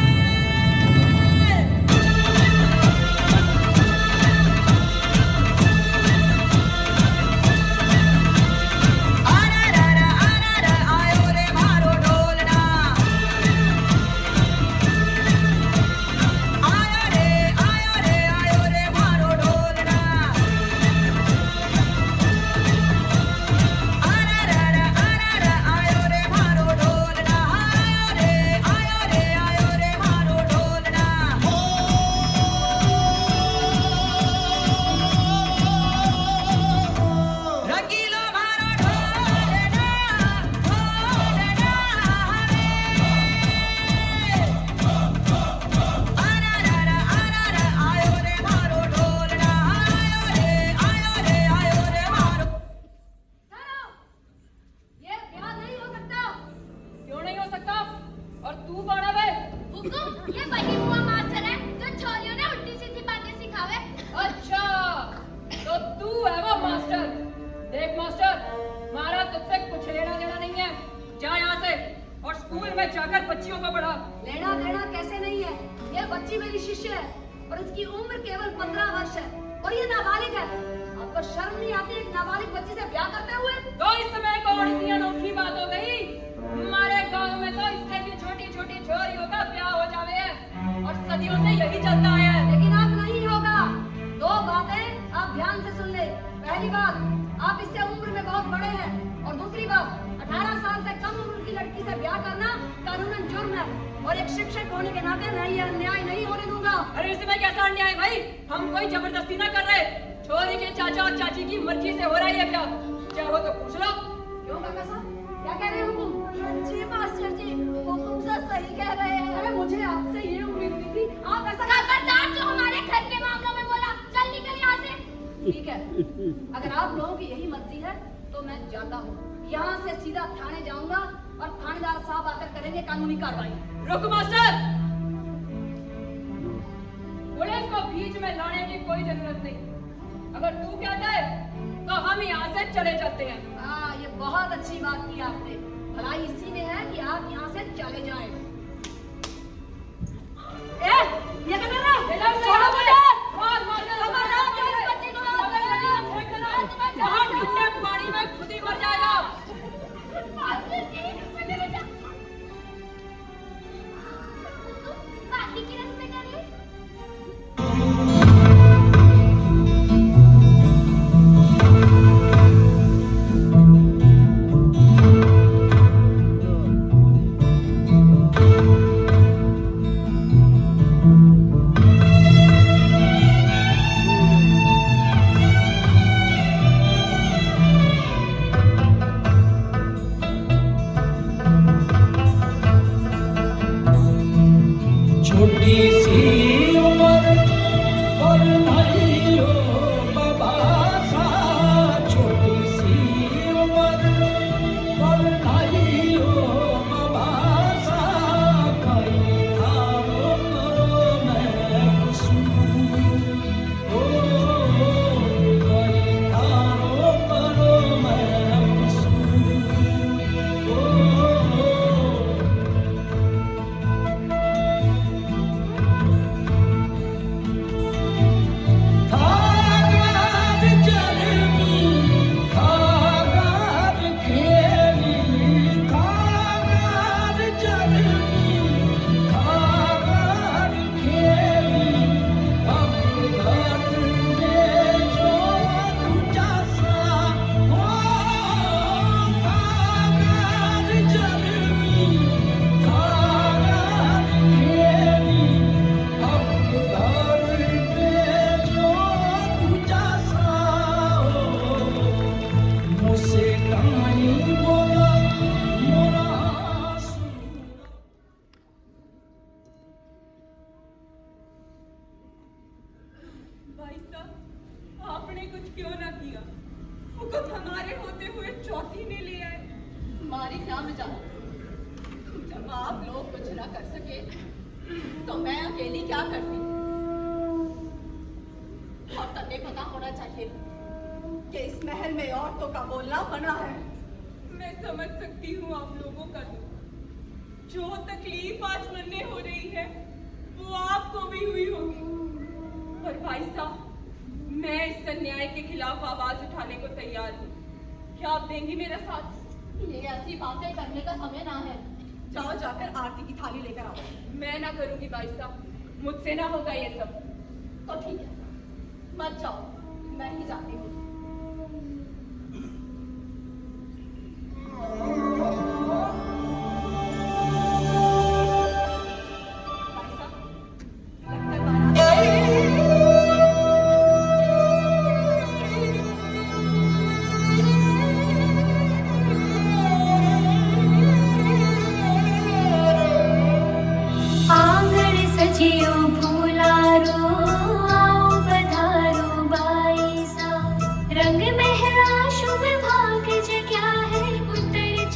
बच्ची मेरी शिष्य है और इसकी उम्र केवल 15 वर्ष है और ये नाबालिग है। आपको शर्म नहीं आती एक नाबालिग बच्ची से ब्याह करते हुए? तो इस समय कौन सी अनोखी बात हो गई? हमारे गांव में तो इससे भी छोटी छोटी छोरियों का ब्याह हो जावे है और सदियों से यही चलता है। लेकिन अब नहीं होगा। 2 बातें आप ध्यान से सुन ले। पहली बात, आप इससे उम्र में बहुत बड़े हैं और दूसरी बात, 18 साल से कम उम्र की लड़की से ब्याह करना कानूनन जुर्म है और एक शिक्षक होने के नाते मैं ये अन्याय नहीं होने दूंगा। अरे इसमें कैसा अन्याय भाई? हम कोई जबरदस्ती ना कर रहे। छोरी के चाचा और चाची की मर्जी से हो रहा है ब्याह। चाहो तो पूछ लो। क्यों काका साहब, क्या कह रहे हैं हुकुम? जी मास्टर जी, हुकुम सर सही कह रहे हैं। अरे मुझे आपसे ये उम्मीद नहीं थी। आप ऐसा खबरदार जो हमारे घर के मामलों में बोला, चल निकल यहाँ से। ठीक है, अगर आप लोगों की यही मर्जी है तो मैं जाता हूँ। यहाँ से सीधा थाने जाऊंगा और थानेदार साहब आकर करेंगे कानूनी कार्रवाई। रुक मास्टर, पुलिस को बीच में लाने की कोई जरूरत नहीं। अगर तू कहता है तो हम यहाँ से चले जाते हैं। हाँ, ये बहुत अच्छी बात की आपने। भलाई इसी में है कि आप यहाँ से चले जाएं। ये क्या कर रहा है? छोड़ो मुझे। मार मार के खबरदार जो इस बच्ची को जहाँ ठंडे पानी में खुद ही मर जाएगा। बाकी की रस्ते कर ले। छोटी सी उम्र और भाइयों बाबा सा, छोटी सी उम्र और भाइयों बाबा सा, कई थारों करो मैं कसूर, ओ कई थारों करो मैं कसूर, ओ भाई साहब, आपने कुछ क्यों ना किया? वो कुछ हमारे होते हुए चौथी ने ले आए। हमारी नाम जानो। जब आप लोग कुछ ना कर सके तो मैं अकेली क्या करती? और तन्ने पता होना चाहिए कि इस महल में औरतों का बोलना मना है। मैं समझ सकती हूँ आप लोगों का दुख। जो तकलीफ आज मन्ने हो रही है वो आपको भी हुई होगी। पर भाई साहब, मैं इस अन्याय के खिलाफ आवाज उठाने को तैयार हूँ। क्या आप देंगी मेरा साथ? ये ऐसी बातें करने का समय ना है। जाओ जाकर आरती की थाली लेकर आओ। मैं ना करूंगी भाई साहब, मुझसे ना होगा ये सब। तो ठीक है, मत जाओ, मैं ही जाती हूँ। भाई साहब, लगता है आंगन सजियो फूलारो आओ पधारो बाईसा, रंग महला शुभ भाग्य क्या है, उत्तर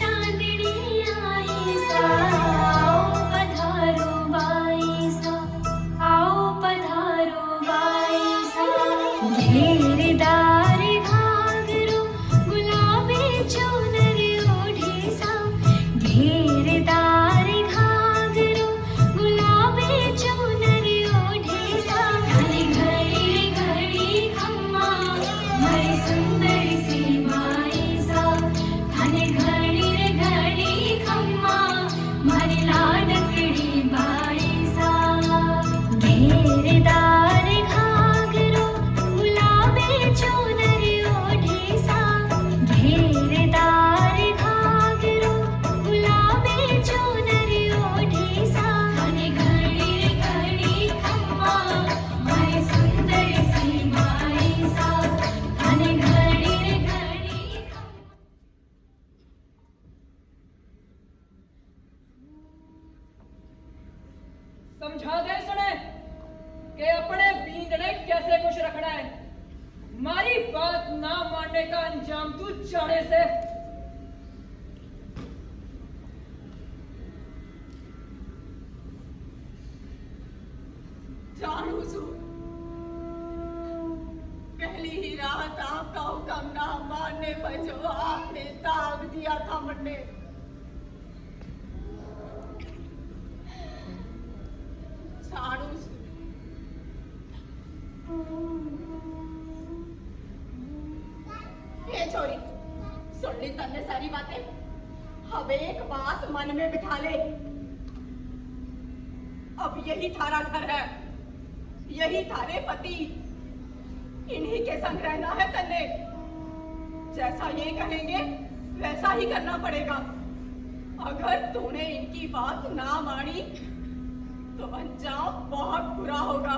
कैसे खुश रखना है। हमारी बात ना मानने का अंजाम तू जाने से। जानू सू पहली ही रात आपका हुक्म ना मानने पर जो आपने दाग दिया था मन्ने, जानू सू ये छोरी सुन ली तन्ने सारी बातें। अब एक बात मन में बिठा ले, अब यही थारा घर है, यही थारे पति, इन्हीं के संग रहना है तन्ने। जैसा ये कहेंगे वैसा ही करना पड़ेगा। अगर तूने इनकी बात ना मानी तो अंजाम बहुत बुरा होगा।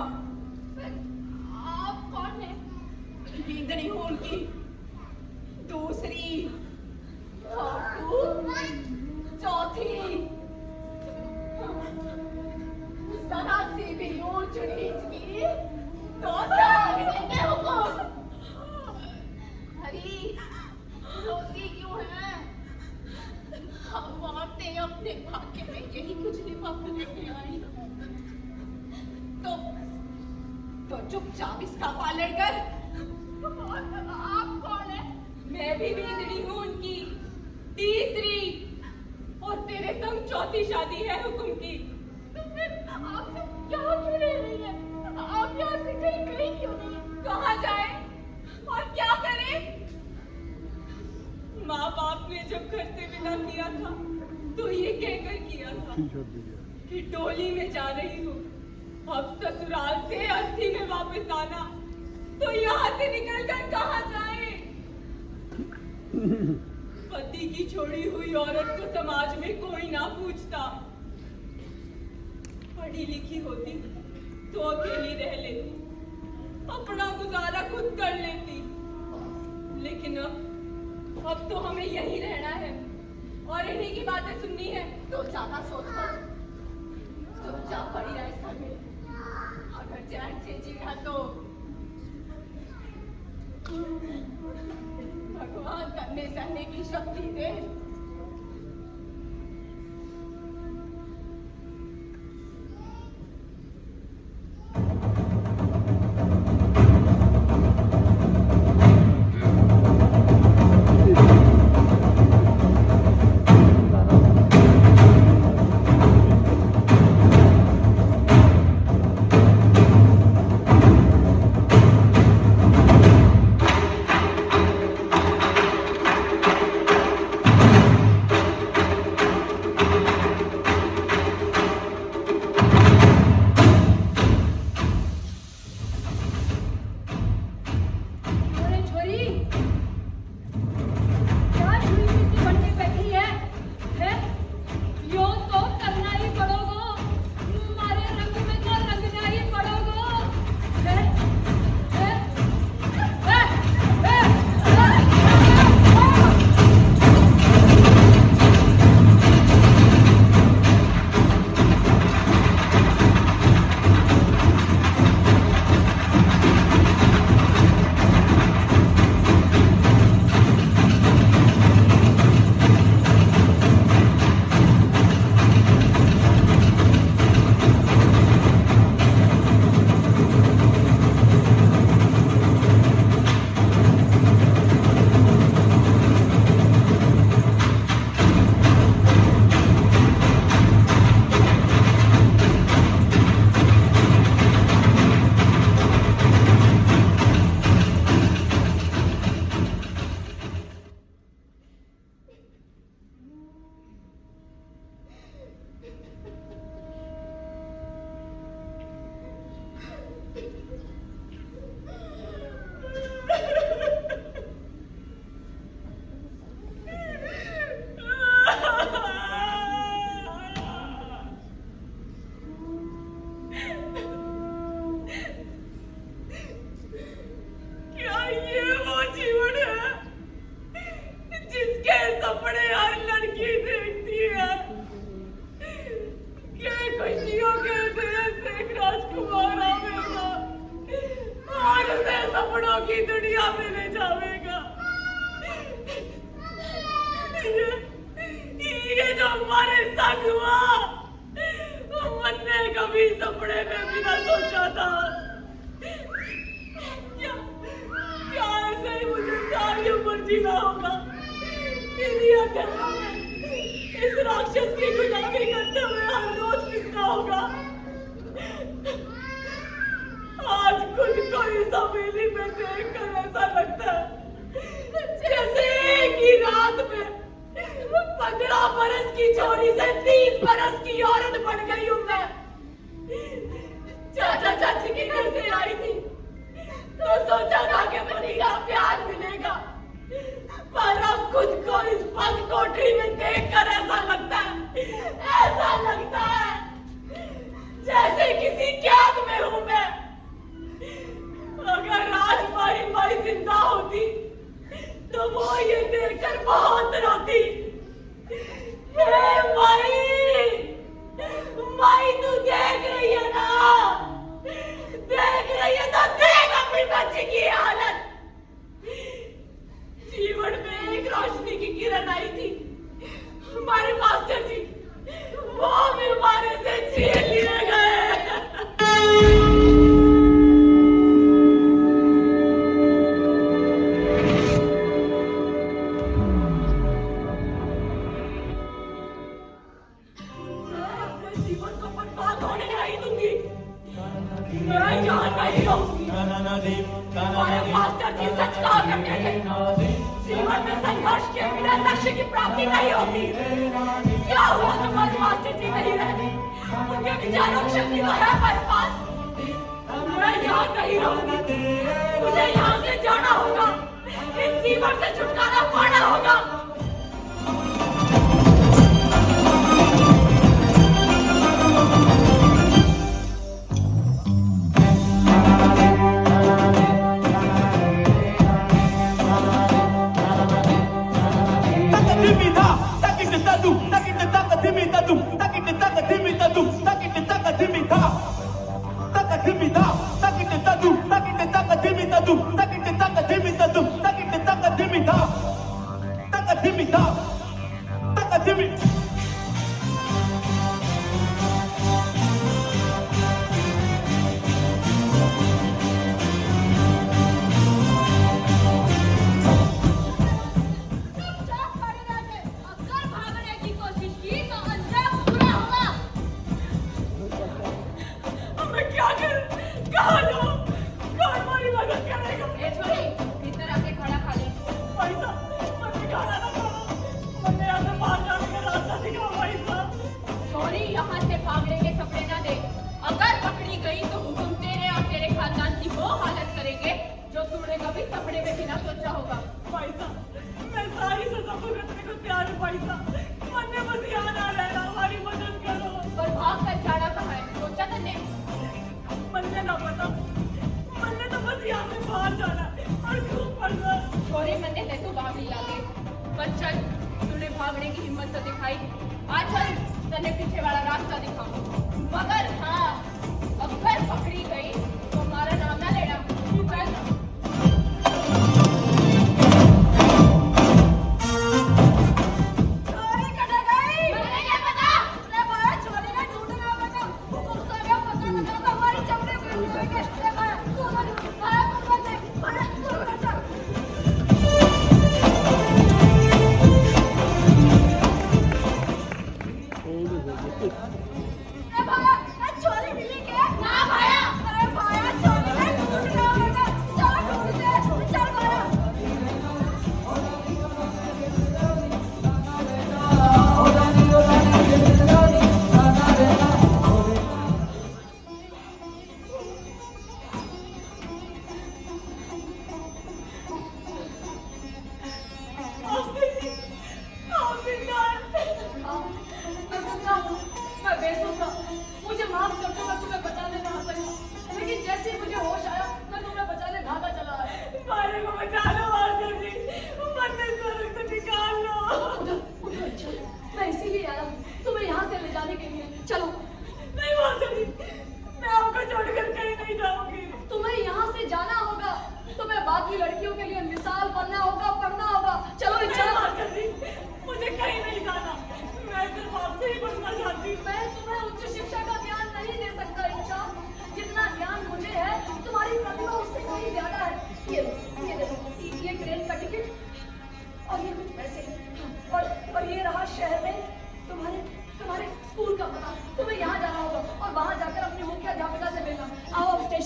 आप कौन है? नींदनी हूं उनकी दूसरी और तू चौथी। जरा सी भी ऊंच नीच की तो देंगे हुकुम। हरी रोती क्यों है? हम औरतें अपने भाग्य में यही कुछ लिफाफा लेके आई। तो चुपचाप इसका पालन कर। आप कौन है? मैं भी नींदड़ी हूँ उनकी तीसरी, और तेरे संग चौथी शादी है हुकुम की। तो फिर आप सब यहाँ क्यों रह रही है? आप यहाँ से कहीं गई क्यों नहीं? कहाँ जाए और क्या करे? माँ बाप ने जब घर से विदा किया था तो ये कहकर किया था कि डोली में जा रही हूँ, अब ससुराल से अर्थी में वापस आना। तो यहाँ से निकलकर कहाँ जाए? पति की छोड़ी हुई औरत को समाज में कोई ना पूछता। पढ़ी लिखी होती तो अकेली रह लेती, अपना गुजारा खुद कर लेती। लेकिन अब तो हमें यहीं रहना है और इन्हीं की बातें सुननी है। तो ज्यादा सोच मत, चुपचाप पड़ी रह इस घर में। अगर चैन से जीना तो भगवान करने सहने की शक्ति दे। सपनों की दुनिया में ले जाएगा। ये जो हमारे संग हुआ, मैंने कभी सपने में भी ना सोचा था। क्या ऐसे ही मुझे सारी उम्र जीना होगा? इन्हीं अंधेरों में इस राक्षस की गुलामी करते हुए हर रोज पिसना होगा। आज खुद को इस हवेली में देखकर ऐसा लगता है जैसे एक ही रात में 15 बरस की छोरी से 30 बरस की औरत बन गई हूं मैं। चाचा चाची के घर से आई थी तो सोचा था कि पति का प्यार मिलेगा, पर अब खुद को इस बंद कोठरी में देखकर ऐसा लगता है जैसे किसी कैद में हूं मैं। अगर राजकुमारी माई जिंदा होती तो वो ये देखकर बहुत रोती। हे माई तू देख रही है ना? देख रही है तो देख अपनी बच्ची की हालत। जीवन में एक रोशनी की किरण आई थी, हमारे मास्टर जी, वो भी हमारे से छीन लिए गए। जीवन में संघर्ष के बिना लक्ष्य की प्राप्ति नहीं होती। क्या हुआ तुम्हारे मास्टर जी नहीं रहे? उनके विचारों की शक्ति तो है मेरे पास। मैं यहाँ नहीं रहूंगी, मुझे यहाँ से जाना होगा, इस जीवन से छुटकारा पाना होगा।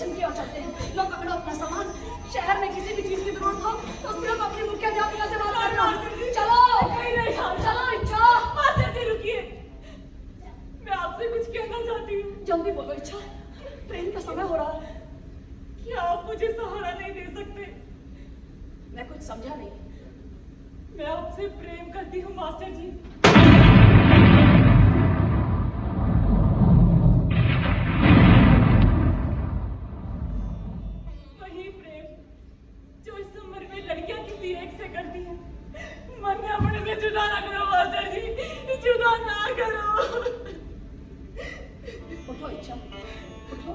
स्टेशन की ओर चलते हैं। लो पकड़ो अपना सामान। शहर में किसी भी चीज की जरूरत हो तो सिर्फ अपनी मुख्याध्यापिका से बात करना। चलो चलो इच्छा। मास्टर जी रुकिए, मैं आपसे कुछ कहना चाहती हूँ। जल्दी बोलो इच्छा, ट्रेन का समय हो रहा है। क्या आप मुझे सहारा नहीं दे सकते? मैं कुछ समझा नहीं। मैं आपसे प्रेम करती हूँ मास्टर जी। वही प्रेम जो इस उम्र में लड़कियां किसी एक से करती हैं। मन अपने से जुदा ना करो मास्टर जी, जुदा ना करो। उठो इच्छा, उठो।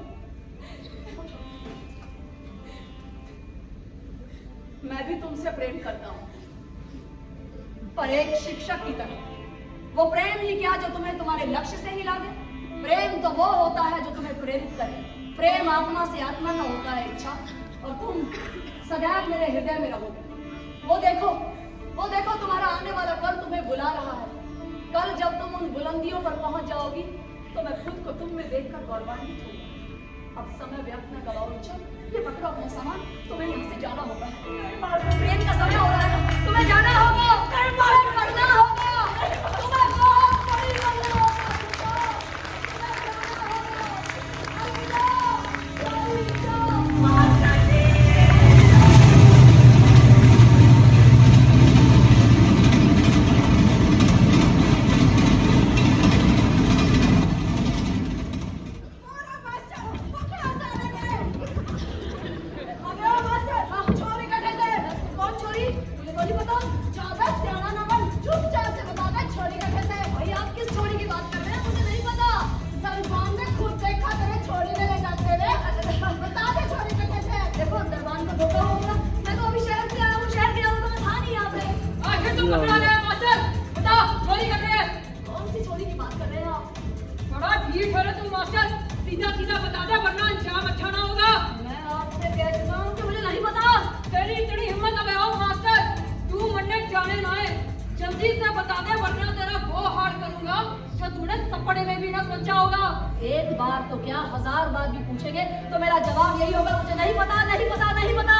मैं भी तुमसे प्रेम करता हूँ, पर एक शिक्षक की तरह। वो प्रेम ही क्या जो तुम्हें तुम्हारे लक्ष्य से हिला दे। प्रेम तो वो होता है जो तुम्हें प्रेरित करे। प्रेम आत्मा से आत्मा का होता है इच्छा, और तुम सदैव मेरे हृदय में रहोगे। वो देखो तुम्हारा आने वाला कल तुम्हें बुला रहा है। कल जब तुम उन बुलंदियों पर पहुंच जाओगी तो मैं खुद को तुम में देखकर गौरवान्वित होगा। अब समय व्यर्थ न गवाओ इच्छा, ये पकड़ो अपना सामान, तुम्हें यहाँ से जाना होगा। ट्रेन का समय हो रहा है, तुम्हें जाना होगा, पढ़ना होगा, तुम्हें बहुत बड़ी करना होगा। एक बार तो क्या 1000 बार भी पूछेंगे तो मेरा जवाब यही होगा, मुझे नहीं पता, नहीं पता, नहीं पता।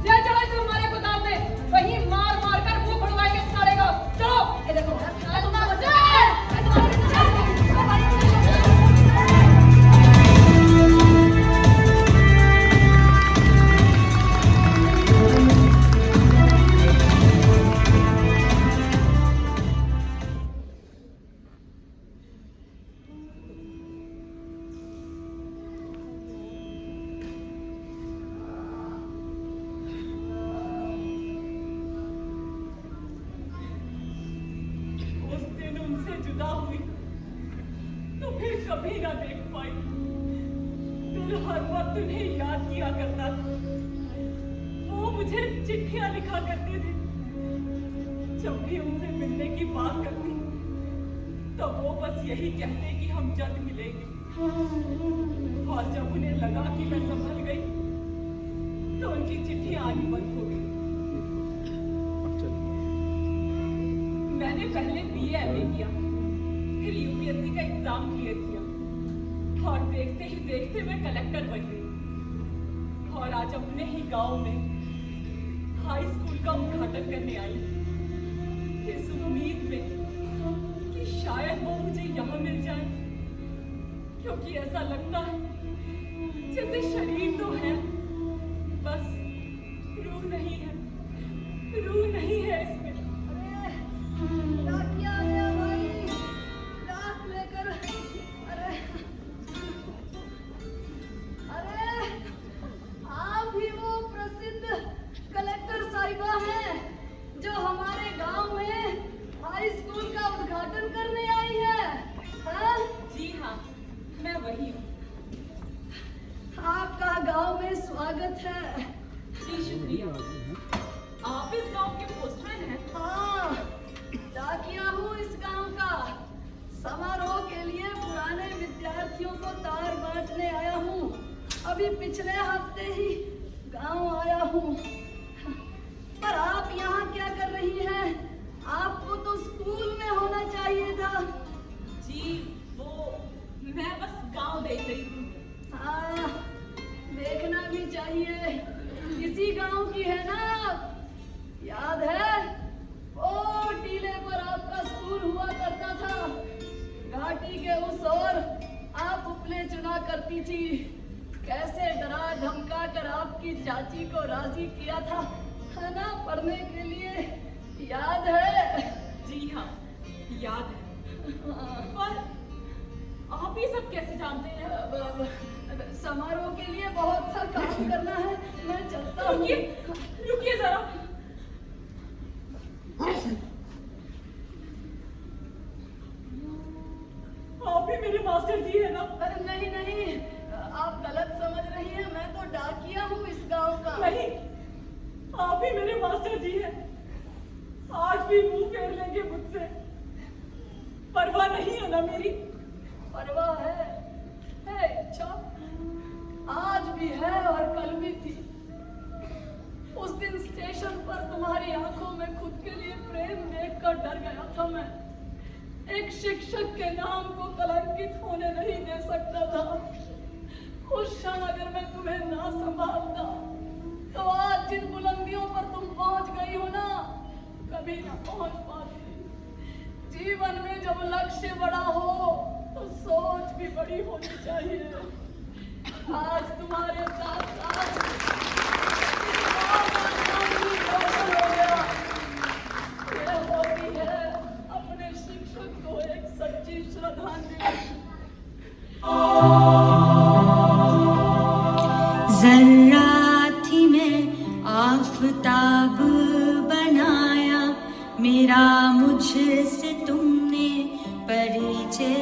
ले चलो इसे हमारे गोदाम में, वहीं मार मार कर मुंह फड़वाएंगे सारे को। चलो। ये देखो कभी ना देख पाई। दिल हर वक्त उन्हें याद किया करता था। वो मुझे चिट्ठियां लिखा करते थे। जब भी उनसे मिलने की बात करती तो वो बस यही कहते कि हम जल्द मिलेंगे। और जब उन्हें लगा कि मैं संभल गई तो उनकी चिट्ठियां आनी बंद हो गई। मैंने पहले BA MA किया, फिर UPSC का एग्जाम क्लियर किया और देखते ही देखते मैं कलेक्टर बन गई। और आज अपने ही गांव में हाई स्कूल का उद्घाटन करने आई, इस उम्मीद में कि शायद वो मुझे यहाँ मिल जाए, क्योंकि ऐसा लगता है जैसे शरीर तो है, बस रूह नहीं है, रूह नहीं है इसमें। जो हमारे गांव में हाई स्कूल का उद्घाटन करने आई है। हाँ? जी हाँ, मैं वही हूँ। आपका गांव में स्वागत है। जी शुक्रिया। आप इस गांव के पोस्टमैन हैं? हाँ, डाकिया हूँ इस गांव का। समारोह के लिए पुराने विद्यार्थियों को तार बांटने आया हूँ। अभी पिछले हफ्ते ही गांव आया हूँ। पर आप यहाँ क्या कर रही हैं? आपको तो स्कूल में होना चाहिए था। जी वो मैं बस गांव देख रही हूँ। हाँ, इसी गांव की है ना? याद है? ओ टीले पर आपका स्कूल हुआ करता था। घाटी के उस ओर आप उपले चुना करती थी। कैसे डरा धमका कर आपकी चाची को राजी किया था, है ना, पढ़ने के लिए? याद है? जी हाँ, याद है। पर आप ये सब कैसे जानते हैं? समारोह के लिए बहुत सा काम करना है, मैं चलता हूँ। रुकिए जरा। आप ही मेरे मास्टर जी है ना? अरे नहीं नहीं, आप गलत समझ रही हैं। मैं तो डाकिया हूँ इस गांव का। नहीं, आप ही मेरे मास्टर जी हैं। आज भी मुंह फेर लेंगे मुझसे। परवाह नहीं है ना मेरी? परवाह है इच्छा, आज भी है और कल भी थी। उस दिन स्टेशन पर तुम्हारी आंखों में खुद के लिए प्रेम देखकर डर गया था मैं। एक शिक्षक के नाम को कलंकित होने नहीं दे सकता था। उस क्षण अगर मैं तुम्हें ना संभालता तो आज जिन बुलंदियों पर तुम पहुंच गई हो ना, कभी ना पहुंच पाती। जीवन में जब लक्ष्य बड़ा हो तो सोच भी बड़ी होनी चाहिए। आज तुम्हारे साथ साथ हो गया। यह होती है अपने शिक्षक को एक सच्ची श्रद्धांजलि। जर्रा थी मैं आफताब बनाया, मेरा मुझसे तुमने परिचय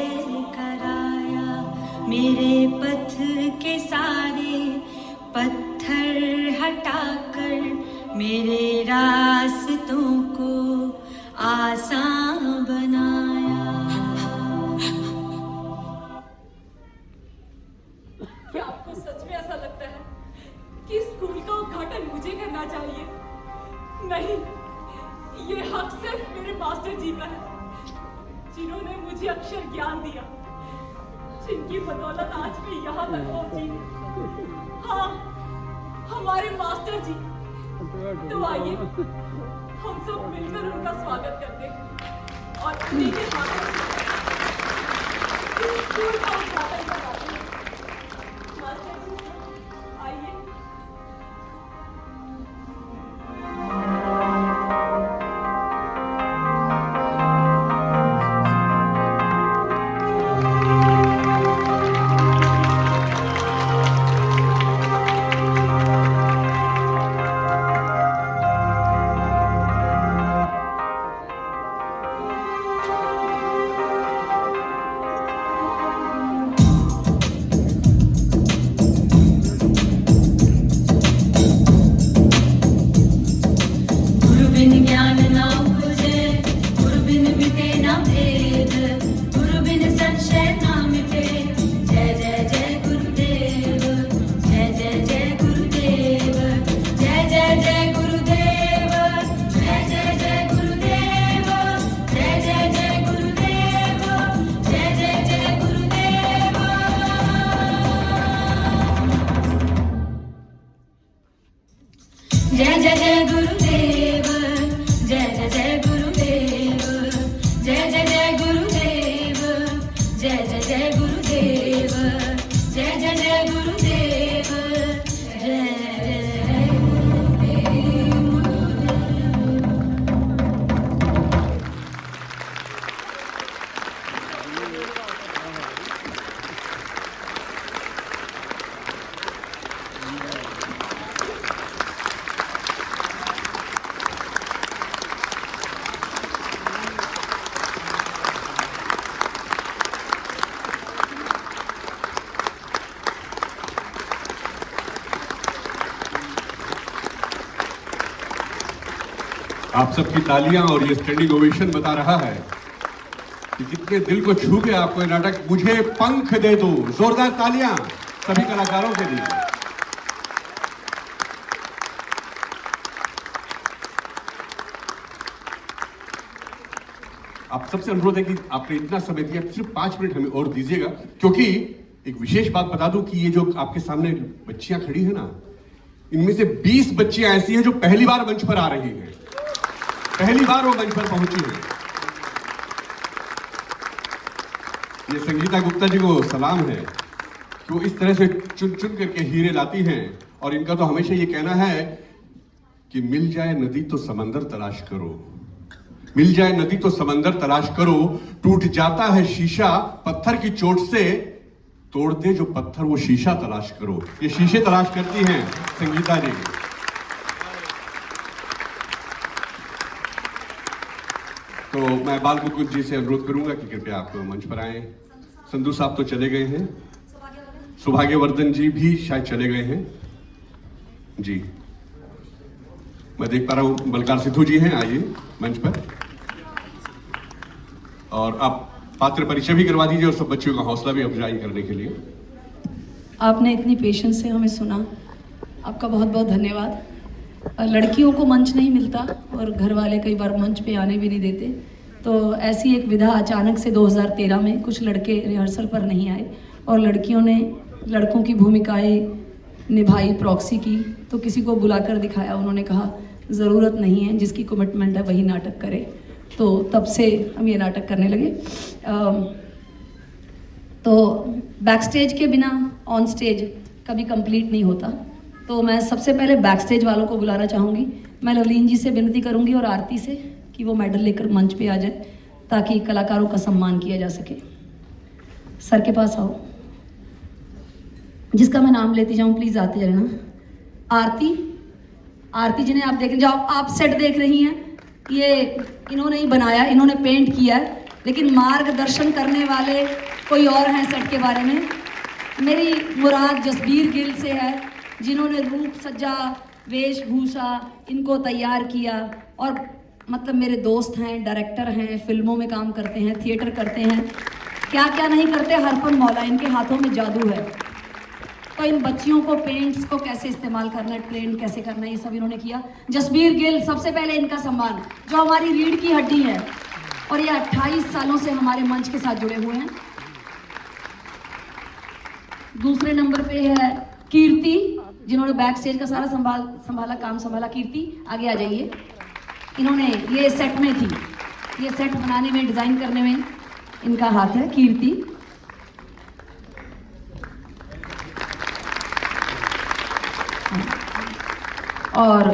कराया। मेरे पथ के सारे पत्थर हटाकर मेरे रास्तों को आसान बनाया। क्या आपको सच में ऐसा लगता है कि स्कूल का उद्घाटन मुझे करना चाहिए? नहीं, ये हक सिर्फ मेरे मास्टर जी का है, जिन्होंने मुझे अक्षर ज्ञान दिया, जिनकी बदौलत आज मैं यहाँ तक पहुंची। हाँ, हमारे मास्टर जी। तो आइए हम सब मिलकर उनका स्वागत करते हैं और उन्हीं के हाथों से इस स्कूल का उद्घाटन कराते हैं। मास्टर जी, आइए। जय जय जय गुरुदेव, जय जय जय गुरुदेव, जय जय जय गुरुदेव, जय जय जय गुरुदेव, जय जय जय गुरुदेव, जय जय गुरुदेव। आप सबकी तालियां और ये स्टैंडिंग ओवेशन बता रहा है कि कितने दिल को छू के आपको ये नाटक मुझे पंख दे दो। जोरदार तालियां सभी कलाकारों के लिए। आप सबसे अनुरोध है कि आपने इतना समय दिया, सिर्फ 5 मिनट हमें और दीजिएगा, क्योंकि एक विशेष बात बता दूं कि ये जो आपके सामने बच्चियां खड़ी है ना, इनमें से 20 बच्चियां ऐसी हैं जो पहली बार मंच पर आ रही हैं, पहली बार वो मंच पर पहुंची हैं। ये संगीता गुप्ता जी को सलाम है कि वो इस तरह से चुन चुन करके हीरे लाती हैं। और इनका तो हमेशा ये कहना है कि मिल जाए नदी तो समंदर तलाश करो, मिल जाए नदी तो समंदर तलाश करो, टूट जाता है शीशा पत्थर की चोट से, तोड़ दे जो पत्थर वो शीशा तलाश करो। ये शीशे तलाश करती हैं संगीता जी। तो मैं बाल मुकुंद जी से अनुरोध करूंगा कि कृपया आप मंच पर आए। संधू साहब तो चले गए हैं, सौभाग्यवर्धन जी भी शायद चले गए हैं जी। मैं देख पा रहा हूं बलकार सिद्धू जी हैं, आइए मंच पर। और आप पात्र परिचय भी करवा दीजिए और सब बच्चों का हौसला भी अफजाई करने के लिए। आपने इतनी पेशेंस से हमें सुना, आपका बहुत बहुत धन्यवाद। लड़कियों को मंच नहीं मिलता और घर वाले कई बार मंच पे आने भी नहीं देते, तो ऐसी एक विधा अचानक से 2013 में कुछ लड़के रिहर्सल पर नहीं आए और लड़कियों ने लड़कों की भूमिकाएं निभाई, प्रॉक्सी की, तो किसी को बुलाकर दिखाया। उन्होंने कहा ज़रूरत नहीं है, जिसकी कमिटमेंट है वही नाटक करे। तो तब से हम ये नाटक करने लगे। तो बैक स्टेज के बिना ऑन स्टेज कभी कंप्लीट नहीं होता, तो मैं सबसे पहले बैक स्टेज वालों को बुलाना चाहूँगी। मैं लवलीन जी से विनती करूँगी और आरती से कि वो मेडल लेकर मंच पे आ जाए ताकि कलाकारों का सम्मान किया जा सके। सर के पास आओ, जिसका मैं नाम लेती जाऊँ प्लीज़ आते रहना। आरती जिन्हें आप देख, जो आप सेट देख रही हैं, ये इन्होंने ही बनाया, इन्होंने पेंट किया है, लेकिन मार्गदर्शन करने वाले कोई और हैं सेट के बारे में। मेरी मुराद जसबीर गिल से है, जिन्होंने रूप सज्जा वेशभूषा इनको तैयार किया। और मतलब मेरे दोस्त हैं, डायरेक्टर हैं, फिल्मों में काम करते हैं, थिएटर करते हैं, क्या क्या नहीं करते, हरफन मौला, इनके हाथों में जादू है। तो इन बच्चियों को पेंट्स को कैसे इस्तेमाल करना है, ट्रेन कैसे करना है, ये सब इन्होंने किया। जसबीर गिल, सबसे पहले इनका सम्मान, जो हमारी रीढ़ की हड्डी है और ये 28 सालों से हमारे मंच के साथ जुड़े हुए हैं। दूसरे नंबर पे है कीर्ति, जिन्होंने बैक स्टेज का सारा काम संभाला। कीर्ति आगे आ जाइए। इन्होंने ये सेट में थी, ये सेट बनाने में, डिजाइन करने में इनका हाथ है। कीर्ति और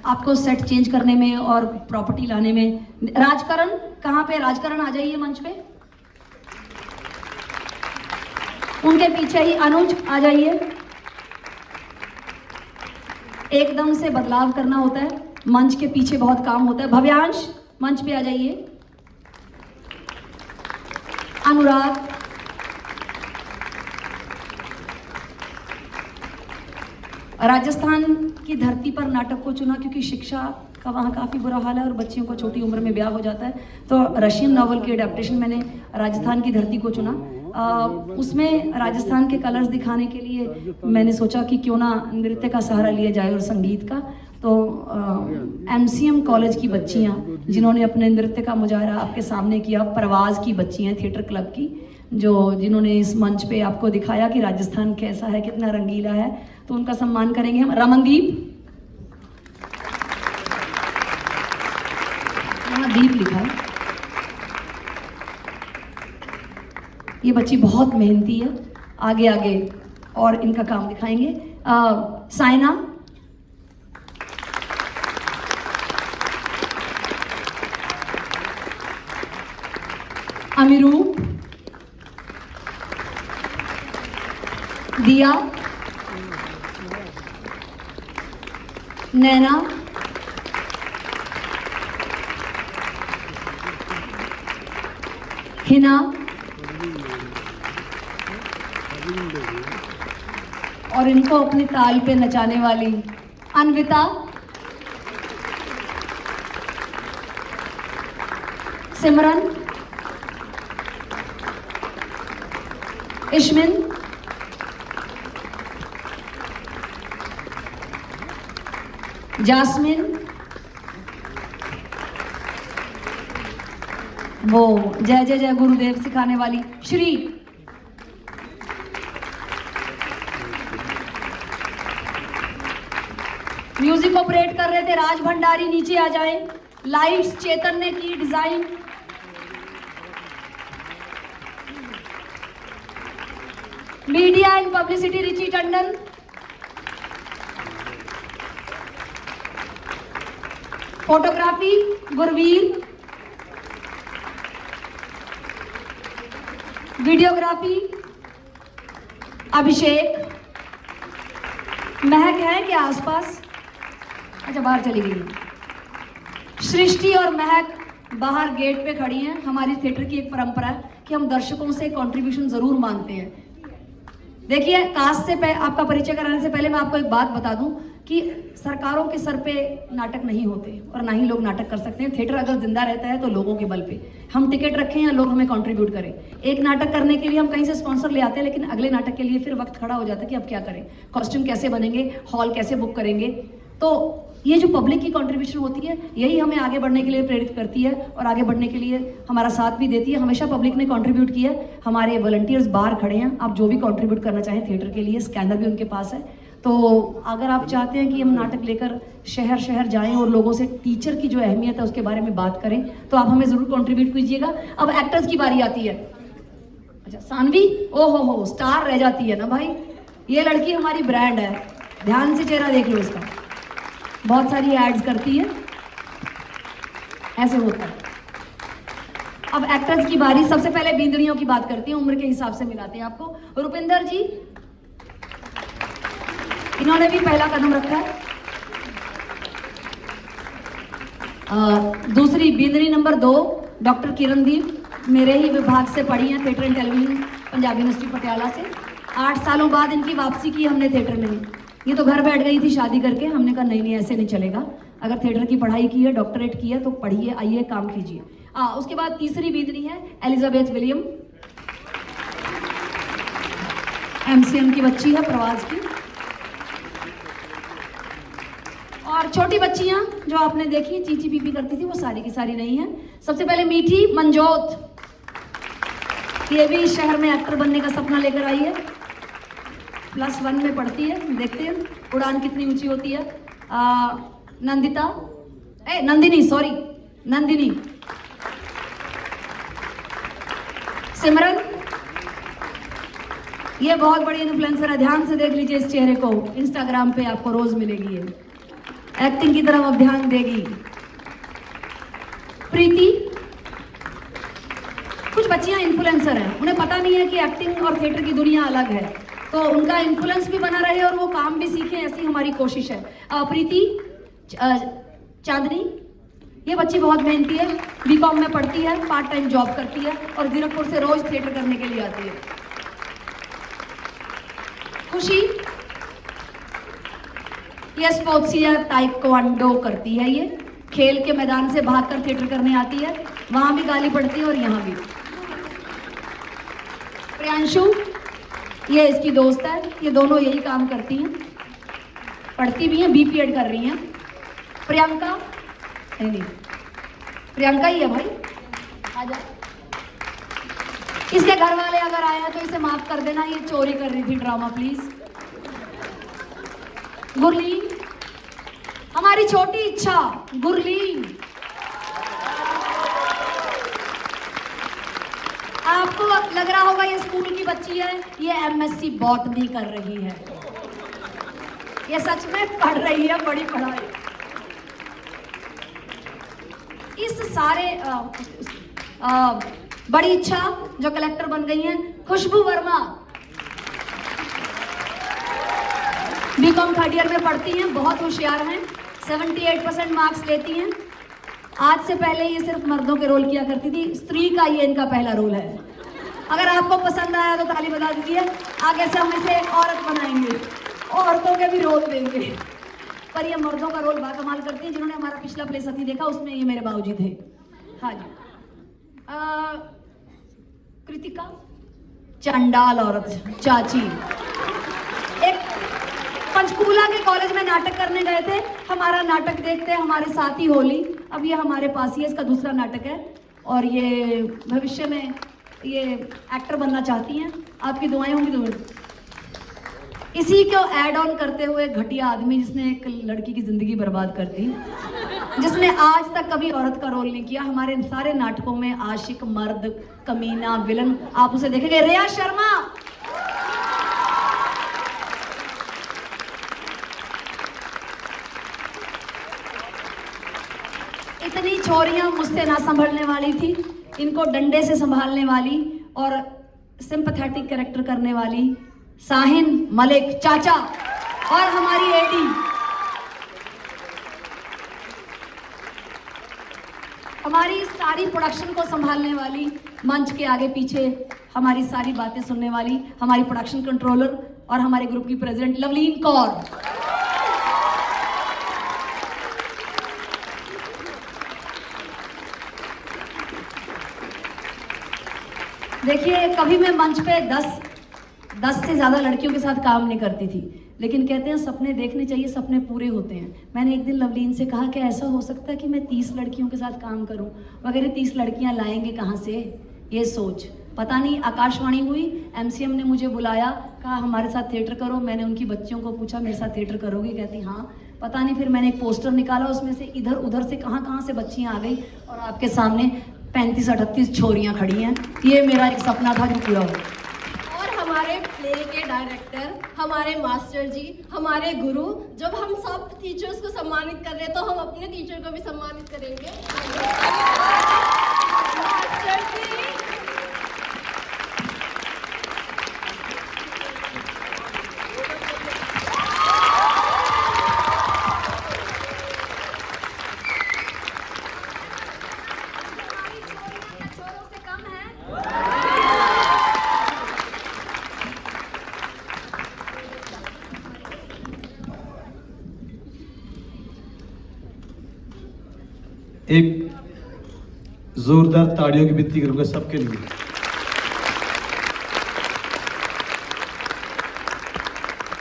आपको सेट चेंज करने में और प्रॉपर्टी लाने में। राजकरण कहाँ पे? राजकरण आ जाइए मंच पे। उनके पीछे ही अनुज आ जाइए। एकदम से बदलाव करना होता है, मंच के पीछे बहुत काम होता है। भव्यांश मंच पे आ जाइए। अनुराग, राजस्थान की धरती पर नाटक को चुना क्योंकि शिक्षा का वहाँ काफ़ी बुरा हाल है और बच्चियों को छोटी उम्र में ब्याह हो जाता है, तो रशियन नॉवल की एडेप्टेशन मैंने राजस्थान की धरती को चुना। उसमें राजस्थान के कलर्स दिखाने के लिए मैंने सोचा कि क्यों ना नृत्य का सहारा लिया जाए और संगीत का। तो MCM कॉलेज की बच्चियाँ जिन्होंने अपने नृत्य का मुजाहरा आपके सामने किया, परवाज की बच्चियाँ थिएटर क्लब की, जिन्होंने इस मंच पे आपको दिखाया कि राजस्थान कैसा है, कितना रंगीला है, तो उनका सम्मान करेंगे हम। रमनदीप, यहाँ दीप लिखा है। ये बच्ची बहुत मेहनती है, आगे आगे और इनका काम दिखाएंगे। साइना, अमीरूप, दिया, नैना, हिना और इनको अपनी ताल पे नचाने वाली अन्विता, सिमरन, इश्मिन, जास्मिन, वो जय जय जय गुरुदेव सिखाने वाली श्री, म्यूजिक ऑपरेट कर रहे थे राज भंडारी, नीचे आ जाए। लाइट्स चेतन ने की design. Media and publicity Richie Tandon. Photography Gurveer. Videography Abhishek. महक है क्या आसपास? अच्छा, बाहर चली गई। सृष्टि और महक बाहर गेट पे खड़ी हैं। हमारी थिएटर की एक परंपरा है कि हम दर्शकों से कंट्रीब्यूशन जरूर मांगते हैं। देखिए, कास्ट से आपका परिचय कराने से पहले मैं आपको एक बात बता दूं कि सरकारों के सर पे नाटक नहीं होते और ना ही लोग नाटक कर सकते हैं। थिएटर अगर जिंदा रहता है तो लोगों के बल पे। हम टिकट रखें या लोग हमें कंट्रीब्यूट करें। एक नाटक करने के लिए हम कहीं से स्पॉन्सर ले आते हैं, लेकिन अगले नाटक के लिए फिर वक्त खड़ा हो जाता है कि अब क्या करें, कॉस्ट्यूम कैसे बनेंगे, हॉल कैसे बुक करेंगे। तो ये जो पब्लिक की कंट्रीब्यूशन होती है, यही हमें आगे बढ़ने के लिए प्रेरित करती है और आगे बढ़ने के लिए हमारा साथ भी देती है। हमेशा पब्लिक ने कंट्रीब्यूट किया। हमारे वॉलंटियर्स बाहर खड़े हैं। आप जो भी कंट्रीब्यूट करना चाहें थिएटर के लिए, स्कैनर भी उनके पास है। तो अगर आप चाहते हैं कि हम नाटक लेकर शहर शहर जाएं और लोगों से टीचर की जो अहमियत है उसके बारे में बात करें, तो आप हमें जरूर कंट्रीब्यूट कीजिएगा। अब एक्टर्स की बारी आती है। अच्छा, सानवी, ओ हो, स्टार रह जाती है ना भाई। ये लड़की हमारी ब्रांड है। ध्यान से चेहरा देख लो इसका। बहुत सारी एड्स करती है, ऐसे होता है। अब एक्टर्स की बारी। सबसे पहले बींदड़ियों की बात करती हैं, उम्र के हिसाब से मिलाते हैं आपको। रुपिंदर जी, इन्होंने भी पहला कदम रखा है। दूसरी बींदड़ी नंबर 2 डॉक्टर किरणदीप, मेरे ही विभाग से पढ़ी हैं, theatre and television, Punjab university Patiala से। 8 सालों बाद इनकी वापसी की हमने थिएटर में। ये तो घर बैठ गई थी शादी करके। हमने कहा नहीं ऐसे नहीं चलेगा। अगर थिएटर की पढ़ाई की है, डॉक्टरेट की है, तो पढ़िए, आइए, काम कीजिए। उसके बाद तीसरी बींदड़ी है एलिजाबेथ विलियम, MCM की बच्ची है, प्रवास की। और छोटी बच्चियां जो आपने देखी चीची पीपी करती थी, वो सारी की सारी नहीं है। सबसे पहले मीठी मंजोत, ये भी शहर में एक्टर बनने का सपना लेकर आई है। +1 में पढ़ती है। देखते हैं उड़ान कितनी ऊंची होती है। नंदिता, नंदिनी, सॉरी, नंदिनी। सिमरन, ये बहुत बड़ी इन्फ्लुएंसर है। ध्यान से देख लीजिए इस चेहरे को। इंस्टाग्राम पे आपको रोज मिलेगी ये। एक्टिंग की तरफ अब ध्यान देगी। प्रीति, कुछ बच्चियां इन्फ्लुएंसर हैं, उन्हें पता नहीं है कि एक्टिंग और थिएटर की दुनिया अलग है, तो उनका इन्फ्लुएंस भी बना रहे और वो काम भी सीखें, ऐसी हमारी कोशिश है। प्रीति, चांदनी, ये बच्ची बहुत मेहनती है, BCom में पढ़ती है, पार्ट टाइम जॉब करती है और जीरकपुर से रोज थिएटर करने के लिए आती है। खुशी, ये स्पोर्ट्सियर ताइक्वांडो करती है। ये खेल के मैदान से भागकर थिएटर करने आती है, वहां भी गाली पड़ती है और यहाँ भी। प्रियांशु, ये इसकी दोस्त है, ये दोनों यही काम करती हैं, पढ़ती भी हैं, BPEd कर रही हैं। प्रियंका, नहीं, प्रियंका ही है भाई, आजा। इसके घर वाले अगर आए हैं तो इसे माफ कर देना, ये चोरी कर रही थी ड्रामा, प्लीज। गुरलीन, हमारी छोटी इच्छा, गुरलीन। आपको लग रहा होगा ये स्कूल की बच्ची है, ये MSc बॉटनी कर रही है। ये सच में पढ़ रही है, बड़ी पढ़ाई। इस सारे बड़ी इच्छा जो कलेक्टर बन गई हैं, खुशबू वर्मा, BCom 3rd ईयर में पढ़ती हैं, बहुत होशियार हैं, 78% मार्क्स लेती हैं। आज से पहले ये सिर्फ मर्दों के रोल किया करती थी, स्त्री का ये इनका पहला रोल है। अगर आपको पसंद आया तो ताली बजा दीजिए। आगे से हम इसे औरत बनाएंगे, औरतों के भी रोल देंगे, पर ये मर्दों का रोल बाकमाल करती है। जिन्होंने हमारा पिछला प्ले सती देखा, उसमें ये मेरे बाबूजी थे। हाँ जी। कृतिका, चंडाल औरत, चाची। एक पंचकूला के कॉलेज में नाटक करने गए थे, हमारा नाटक देखते हमारे साथ ही होली। अब ये हमारे पास ही है, इसका दूसरा नाटक है और ये भविष्य में ये एक्टर बनना चाहती हैं। आपकी दुआएं होंगी तो इसी को ऐड ऑन करते हुए घटिया आदमी जिसने एक लड़की की जिंदगी बर्बाद कर दी, जिसने आज तक कभी औरत का रोल नहीं किया। हमारे सारे नाटकों में आशिक, मर्द, कमीना, विलन आप उसे देखेंगे। रिया शर्मा, इतनी छोरियां मुझसे ना संभलने वाली थी, इनको डंडे से संभालने वाली और सिंपैथेटिक कैरेक्टर करने वाली साहिन मलिक चाचा, और हमारी एडी हमारी सारी प्रोडक्शन को संभालने वाली, मंच के आगे पीछे हमारी सारी बातें सुनने वाली हमारी प्रोडक्शन कंट्रोलर और हमारे ग्रुप की प्रेसिडेंट लवलीन कौर। देखिए, कभी मैं मंच पे 10 से ज़्यादा लड़कियों के साथ काम नहीं करती थी, लेकिन कहते हैं सपने देखने चाहिए, सपने पूरे होते हैं। मैंने एक दिन लवलीन से कहा कि ऐसा हो सकता है कि मैं 30 लड़कियों के साथ काम करूं। वगैरह 30 लड़कियां लाएंगे कहाँ से, ये सोच। पता नहीं, आकाशवाणी हुई, MCM ने मुझे बुलाया, कहा हमारे साथ थिएटर करो। मैंने उनकी बच्चियों को पूछा मेरे साथ थिएटर करोगी, कहती हाँ। पता नहीं, फिर मैंने एक पोस्टर निकाला, उसमें से इधर उधर से कहाँ से बच्चियाँ आ गई और आपके सामने 35-38 छोरियाँ खड़ी हैं। ये मेरा एक सपना था जो पूरा हुआ। हमारे प्ले के डायरेक्टर, हमारे मास्टर जी, हमारे गुरु, जब हम सब टीचर्स को सम्मानित कर रहे हैं तो हम अपने टीचर को भी सम्मानित करेंगे। मास्टर जी, छोरों से कम है। एक जोरदार ताड़ियों की विनती करूंगा सबके लिए।